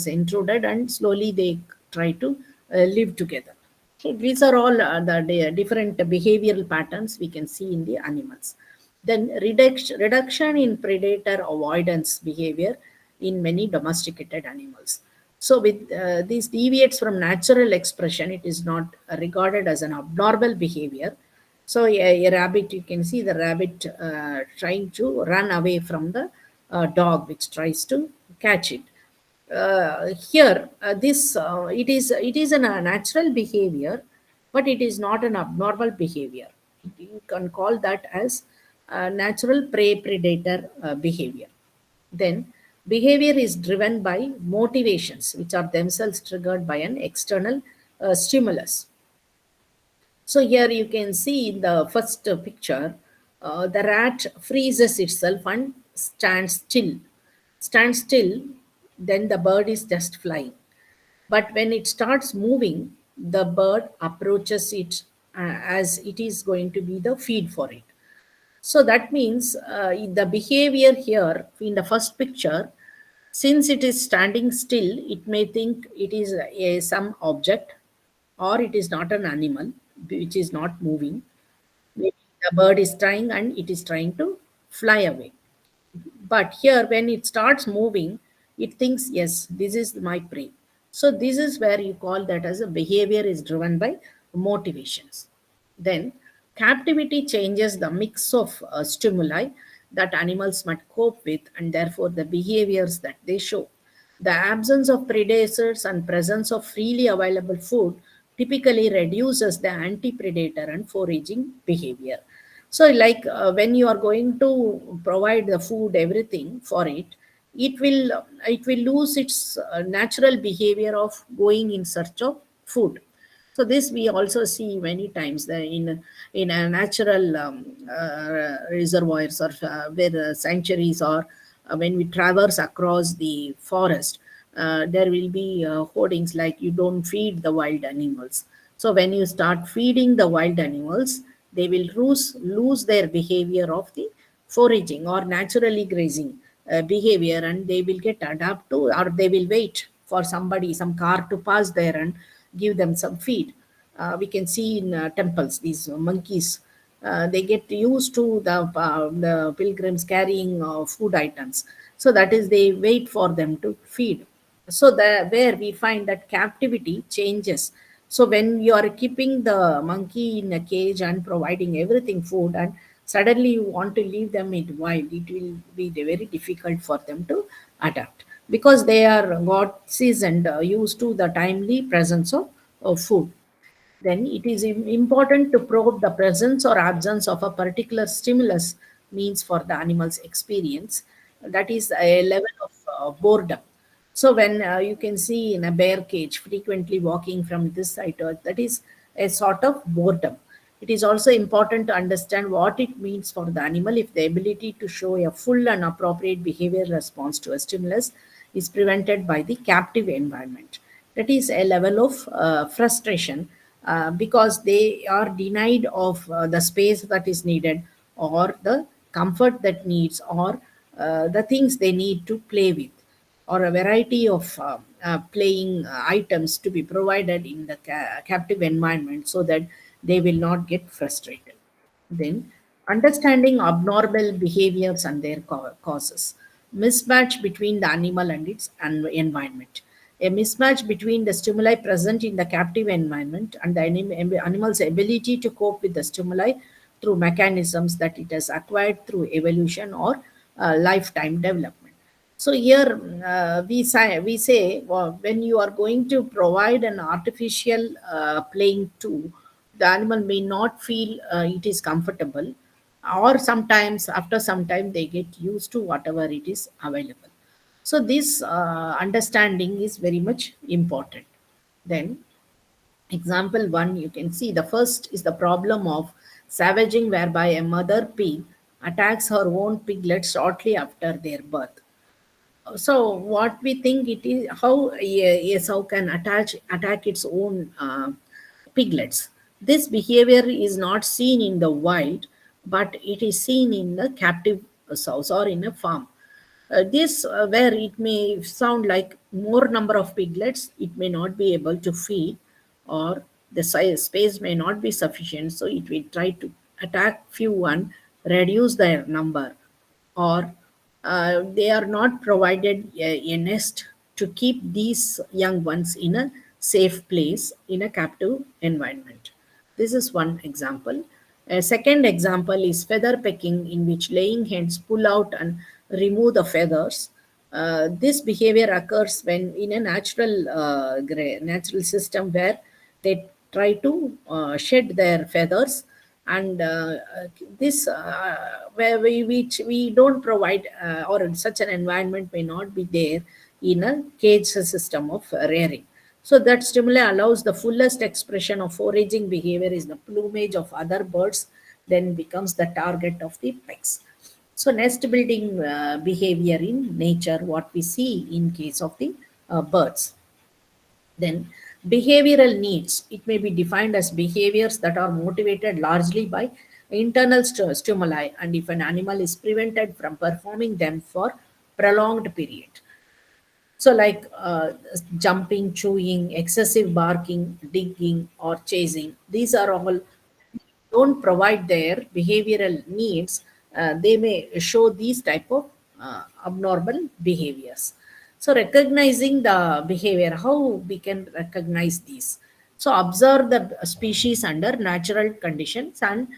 S1: intruded, and slowly they try to live together. So these are all the different behavioral patterns we can see in the animals. Then reduction in predator avoidance behavior in many domesticated animals. So with these deviates from natural expression, it is not regarded as an abnormal behavior. So a rabbit, you can see the rabbit trying to run away from the dog which tries to catch it. Here this it is a natural behavior, but it is not an abnormal behavior. You can call that as natural prey predator behavior. Then behavior is driven by motivations which are themselves triggered by an external stimulus. So here you can see in the first picture, the rat freezes itself and stands still. Stands still, then the bird is just flying. But when it starts moving, the bird approaches it as it is going to be the feed for it. So that means the behavior here in the first picture, since it is standing still, it may think it is some object, or it is not an animal which is not moving. Maybe the bird is trying and it is trying to fly away. But here, when it starts moving, it thinks, yes, this is my prey. So this is where you call that as a behavior is driven by motivations. Then captivity changes the mix of stimuli that animals might cope with, and therefore the behaviors that they show. The absence of predators and presence of freely available food typically reduces the anti-predator and foraging behavior. So, like when you are going to provide the food, everything for it, it will lose its natural behavior of going in search of food. So this we also see many times in a natural reservoirs, or where sanctuaries, or when we traverse across the forest, there will be hoardings like you don't feed the wild animals. So when you start feeding the wild animals, they will lose their behavior of the foraging or naturally grazing behavior, and they will get adapt to, or they will wait for somebody, some car to pass there and give them some feed. We can see in temples these monkeys. They get used to the pilgrims carrying food items. So that is, they wait for them to feed. So where we find that captivity changes. So when you are keeping the monkey in a cage and providing everything food, and suddenly you want to leave them in wild, it will be very difficult for them to adapt, because they are got seasoned, used to the timely presence of food. Then it is important to probe the presence or absence of a particular stimulus means for the animal's experience. That is a level of boredom. So when you can see in a bear cage frequently walking from this side to that is a sort of boredom. It is also important to understand what it means for the animal if the ability to show a full and appropriate behavior response to a stimulus is prevented by the captive environment. That is a level of frustration because they are denied of the space that is needed, or the comfort that needs, or the things they need to play with, or a variety of playing items to be provided in the captive environment so that they will not get frustrated. Then, understanding abnormal behaviors and their causes. Mismatch between the animal and its environment. A mismatch between the stimuli present in the captive environment and the animal's ability to cope with the stimuli through mechanisms that it has acquired through evolution or lifetime development. So here we say well, when you are going to provide an artificial playing tool, the animal may not feel it is comfortable, or sometimes after some time they get used to whatever it is available. So this understanding is very much important. Then example one, you can see the first is the problem of savaging, whereby a mother pig attacks her own piglets shortly after their birth. So what we think it is, how a sow can attack its own piglets. This behavior is not seen in the wild, but it is seen in the captive sows or in a farm. This where it may sound like more number of piglets, it may not be able to feed, or the size space may not be sufficient, so it will try to attack few and reduce their number, or they are not provided a nest to keep these young ones in a safe place in a captive environment. This is one example. A second example is feather pecking, in which laying hens pull out and remove the feathers. This behavior occurs when in a natural system where they try to shed their feathers, and this where which we don't provide, or in such an environment may not be there in a cage system of rearing. So that stimuli allows the fullest expression of foraging behavior is the plumage of other birds, then becomes the target of the pecks. So nest building behavior in nature, what we see in case of the birds. Then behavioral needs, it may be defined as behaviors that are motivated largely by internal stimuli, and if an animal is prevented from performing them for prolonged period. So like jumping, chewing, excessive barking, digging, or chasing, these are all don't provide their behavioral needs, they may show these type of abnormal behaviors. So recognizing the behavior, how we can recognize these? So observe the species under natural conditions and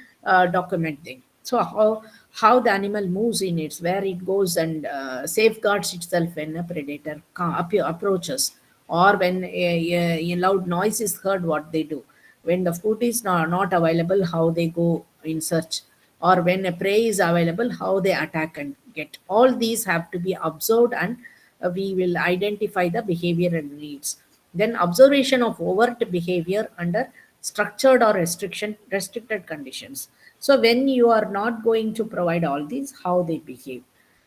S1: document them. So how the animal moves in it, where it goes, and safeguards itself when a predator approaches, or when a loud noise is heard, what they do. When the food is not available, how they go in search, or when a prey is available, how they attack and get. All these have to be observed, and we will identify the behavioral needs. Then observation of overt behavior under structured or restricted conditions. So when you are not going to provide all these, how they behave,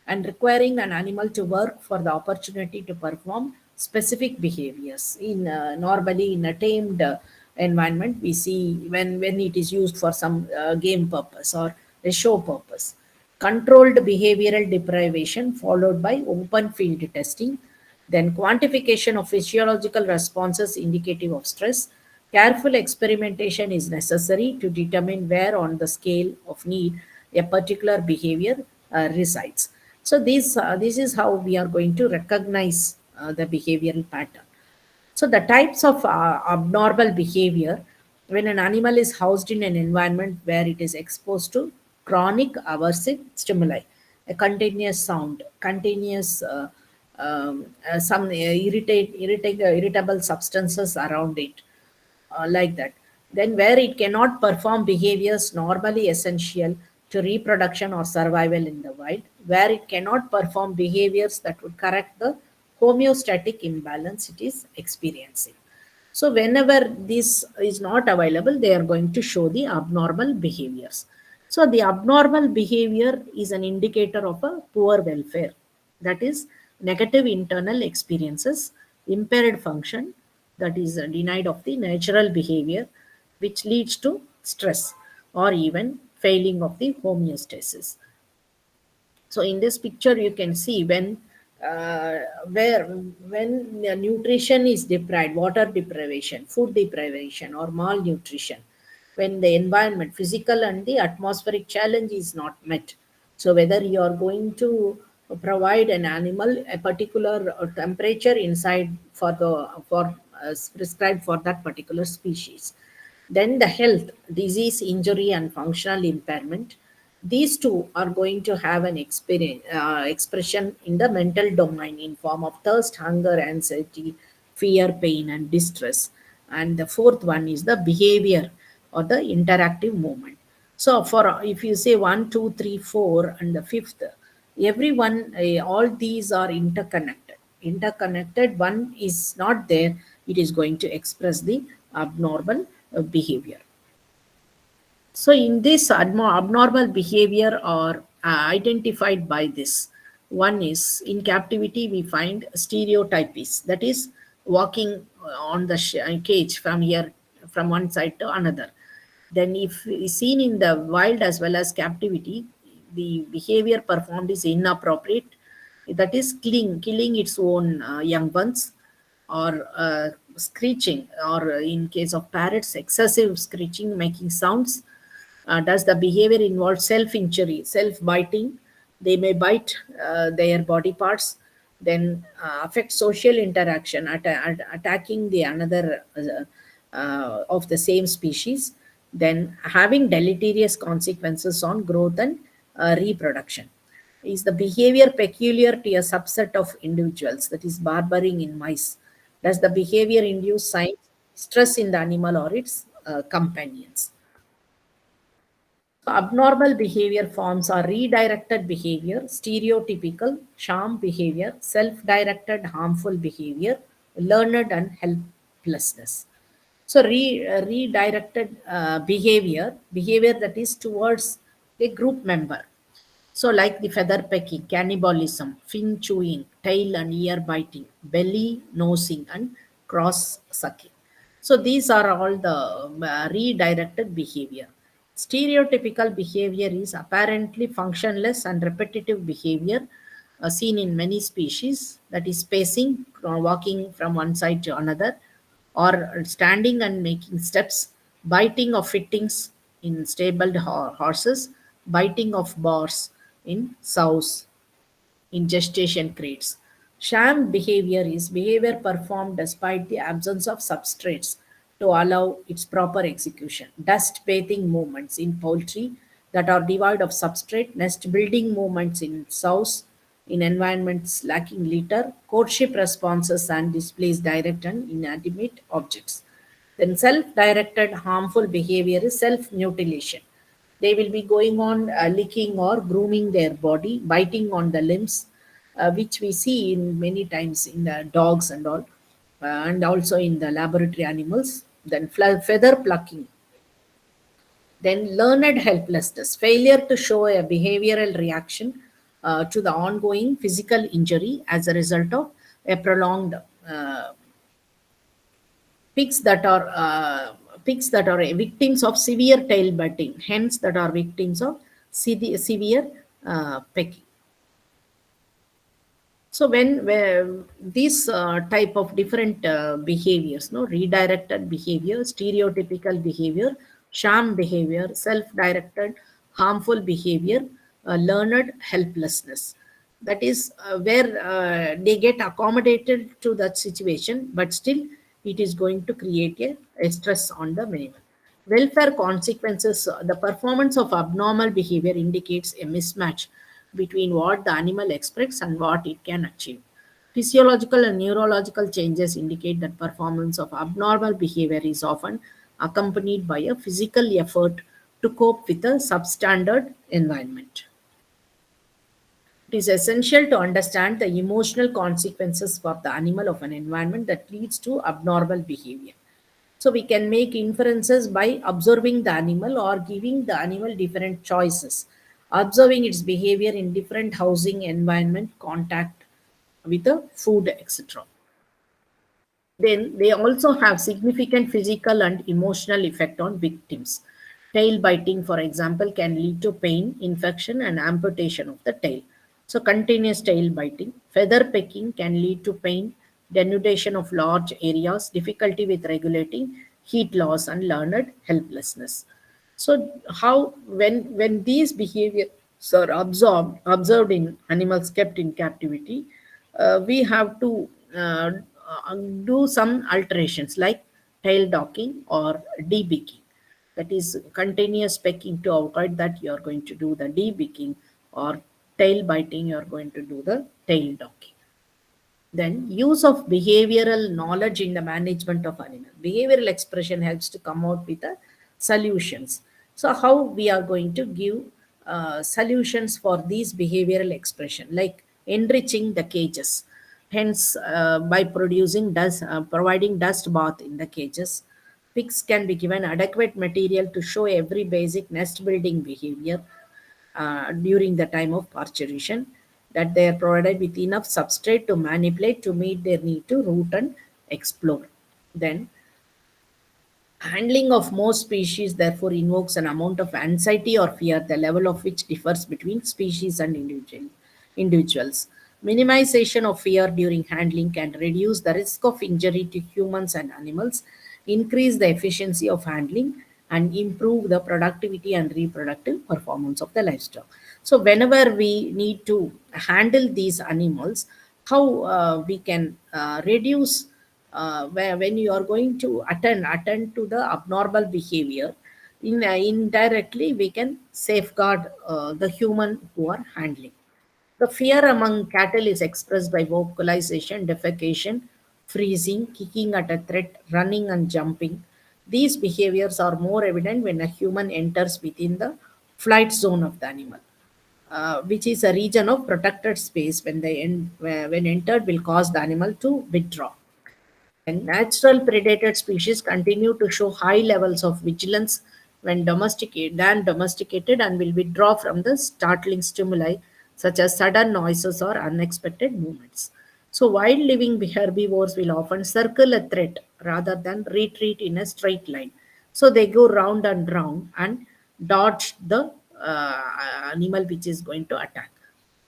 S1: and requiring an animal to work for the opportunity to perform specific behaviors. In normally in a tamed environment, we see when it is used for some game purpose or a show purpose. Controlled behavioral deprivation followed by open field testing, then quantification of physiological responses indicative of stress. Careful experimentation is necessary to determine where on the scale of need a particular behavior resides. So this is how we are going to recognize the behavioral pattern. So the types of abnormal behavior: when an animal is housed in an environment where it is exposed to chronic aversive stimuli, a continuous sound, continuous some irritable substances around it, like that. Then where it cannot perform behaviors normally essential to reproduction or survival in the wild, where it cannot perform behaviors that would correct the homeostatic imbalance it is experiencing. So, whenever this is not available, they are going to show the abnormal behaviors. So, the abnormal behavior is an indicator of a poor welfare, that is, negative internal experiences, impaired function, that is, denied of the natural behavior, which leads to stress or even failing of the homeostasis. So in this picture, you can see uh, where when the nutrition is deprived, water deprivation, food deprivation, or malnutrition, when the environment, physical and the atmospheric challenge is not met. So whether you are going to provide an animal a particular temperature inside for prescribed for that particular species, then the health, disease, injury, and functional impairment. These two are going to have an expression in the mental domain in form of thirst, hunger, anxiety, fear, pain, and distress. And the fourth one is the behavior or the interactive movement. So, for if you say one, two, three, four, and the fifth, everyone, all these are interconnected. Interconnected, one is not there, it is going to express the abnormal behavior. So, in this abnormal behavior are identified by this. One is in captivity, we find stereotypes, that is, walking on the cage from here, from one side to another. Then, if seen in the wild as well as captivity, the behavior performed is inappropriate, that is, killing its own young ones, or screeching, or in case of parrots, excessive screeching, making sounds. Does the behavior involve self injury, self biting? They may bite their body parts, then affect social interaction, attacking the another of the same species, then having deleterious consequences on growth and reproduction. Is the behavior peculiar to a subset of individuals, that is, barbering in mice? Does the behavior induce signs, stress in the animal or its companions? Abnormal behavior forms are redirected behavior, stereotypical, sham behavior, self directed harmful behavior, learned and helplessness. So, redirected behavior that is towards a group member. So, like the feather pecking, cannibalism, fin chewing, tail and ear biting, belly nosing, and cross sucking. So, these are all the redirected behavior. Stereotypical behavior is apparently functionless and repetitive behavior seen in many species, that is, pacing, walking from one side to another, or standing and making steps, biting of fittings in stabled horses, biting of bars in sows in gestation crates. Sham behavior is behavior performed despite the absence of substrates to allow its proper execution. Dust bathing movements in poultry that are devoid of substrate, nest building movements in sows in environments lacking litter, courtship responses and displays direct and inanimate objects. Then self-directed harmful behavior is self-mutilation. They will be going on licking or grooming their body, biting on the limbs, which we see in many times in the dogs and all, and also in the laboratory animals. Then feather plucking. Then learned helplessness, failure to show a behavioral reaction to the ongoing physical injury as a result of a prolonged uh, pigs that are victims of severe tail biting, hence that are victims of severe pecking. So when these type of different behaviors, no, redirected behavior, stereotypical behavior, sham behavior, self-directed harmful behavior, learned helplessness. That is where they get accommodated to that situation, but still it is going to create a stress on the animal. Welfare consequences, the performance of abnormal behavior indicates a mismatch between what the animal expects and what it can achieve. Physiological and neurological changes indicate that performance of abnormal behavior is often accompanied by a physical effort to cope with a substandard environment. It is essential to understand the emotional consequences for the animal of an environment that leads to abnormal behavior. So we can make inferences by observing the animal or giving the animal different choices, observing its behavior in different housing environment, contact with the food, etc. Then they also have significant physical and emotional effect on victims. Tail biting, for example, can lead to pain, infection, and amputation of the tail. So, continuous tail biting. Feather pecking can lead to pain, denudation of large areas, difficulty with regulating heat loss, and learned helplessness. So, how when these behaviors are observed in animals kept in captivity, we have to do some alterations like tail docking or debeaking. That is continuous pecking. To avoid that, you are going to do the debeaking, or tail biting, you are going to do the tail docking. Then use of behavioral knowledge in the management of animal. Behavioral expression helps to come out with the solutions. So how we are going to give solutions for these behavioral expression, like enriching the cages. Hence, by providing dust bath in the cages, pigs can be given adequate material to show every basic nest building behavior during the time of parturition, that they are provided with enough substrate to manipulate to meet their need to root and explore. Then handling of most species therefore invokes an amount of anxiety or fear, the level of which differs between species and individuals. Minimization of fear during handling can reduce the risk of injury to humans and animals, increase the efficiency of handling, and improve the productivity and reproductive performance of the livestock. So, whenever we need to handle these animals, how we can reduce when you are going to attend to the abnormal behavior, indirectly we can safeguard the human who are handling. The fear among cattle is expressed by vocalization, defecation, freezing, kicking at a threat, running and jumping. These behaviors are more evident when a human enters within the flight zone of the animal, which is a region of protected space. When entered will cause the animal to withdraw. And natural predated species continue to show high levels of vigilance when domesticated, and will withdraw from the startling stimuli such as sudden noises or unexpected movements. So, wild living herbivores will often circle a threat rather than retreat in a straight line. So, they go round and round and dodge the animal which is going to attack.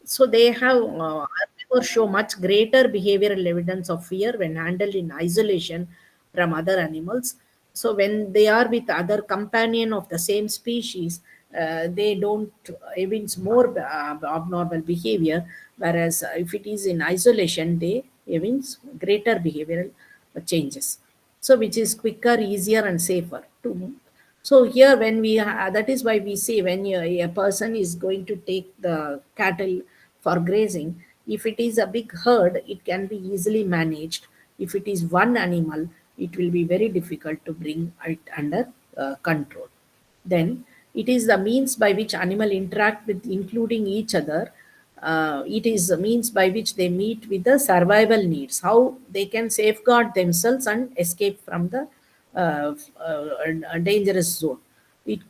S1: So they have herbivores show much greater behavioral evidence of fear when handled in isolation from other animals. So when they are with other companion of the same species, they don't evince more abnormal behavior. Whereas if it is in isolation, they evince greater behavioral changes. So which is quicker, easier, and safer to. So here, when that is why we say when a person is going to take the cattle for grazing, if it is a big herd, it can be easily managed. If it is one animal, it will be very difficult to bring it under control. Then it is the means by which animal interact with, including each other. It is the means by which they meet with the survival needs, how they can safeguard themselves and escape from the dangerous zone. It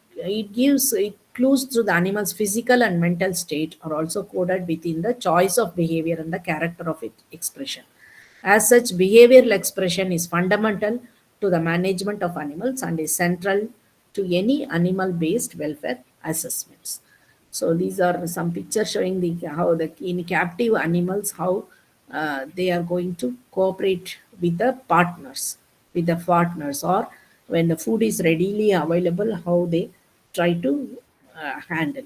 S1: clues to the animal's physical and mental state are also coded within the choice of behavior and the character of its expression. As such, behavioral expression is fundamental to the management of animals and is central to any animal-based welfare assessments. So these are some pictures showing the how the in captive animals, how they are going to cooperate with the partners, or when the food is readily available, how they try to handle.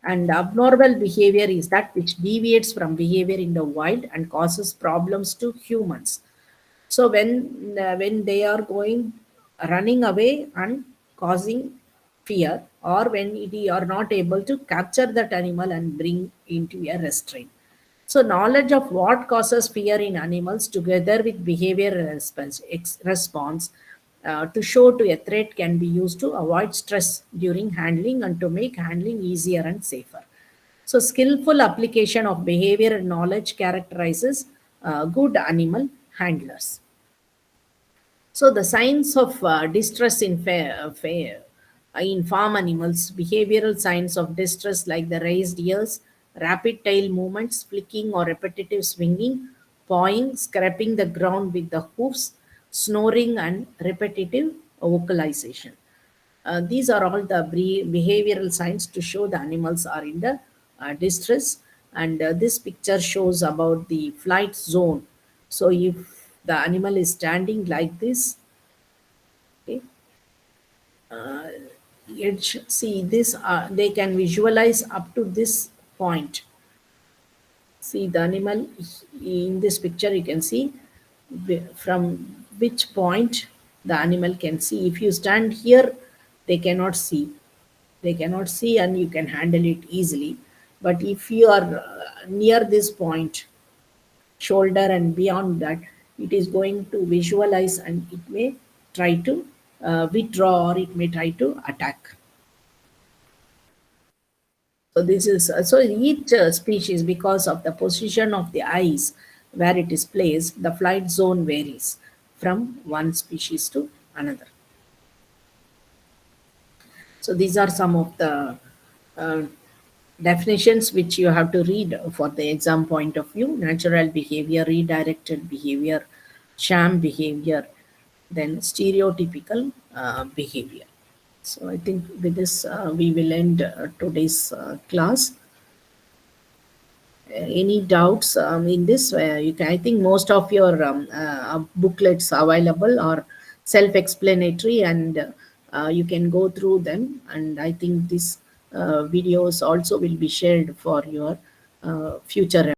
S1: And abnormal behavior is that which deviates from behavior in the wild and causes problems to humans. So when they are going running away and causing fear, or when you are not able to capture that animal and bring into a restraint. So knowledge of what causes fear in animals together with behavior response to show to a threat can be used to avoid stress during handling and to make handling easier and safer. So, skillful application of behavior and knowledge characterizes good animal handlers. So the signs of distress in farm animals, behavioral signs of distress like the raised ears, rapid tail movements, flicking or repetitive swinging, pawing, scraping the ground with the hoofs, snoring, and repetitive vocalization. These are all the behavioral signs to show the animals are in the distress. And this picture shows about the flight zone. So if the animal is standing like this, okay, edge, see this, they can visualize up to this point. See the animal in this picture, you can see from which point the animal can see. If you stand here, they cannot see. They cannot see and you can handle it easily. But if you are near this point, shoulder and beyond that, it is going to visualize and it may try to withdraw or it may try to attack. So this is so each species, because of the position of the eyes where it is placed, the flight zone varies from one species to another. So these are some of the uh, definitions which you have to read for the exam point of view: natural behavior, redirected behavior, sham behavior, then stereotypical behavior. So I think with this we will end today's class. Any doubts in this? You can, I think most of your booklets available are self-explanatory, and you can go through them. And I think these videos also will be shared for your future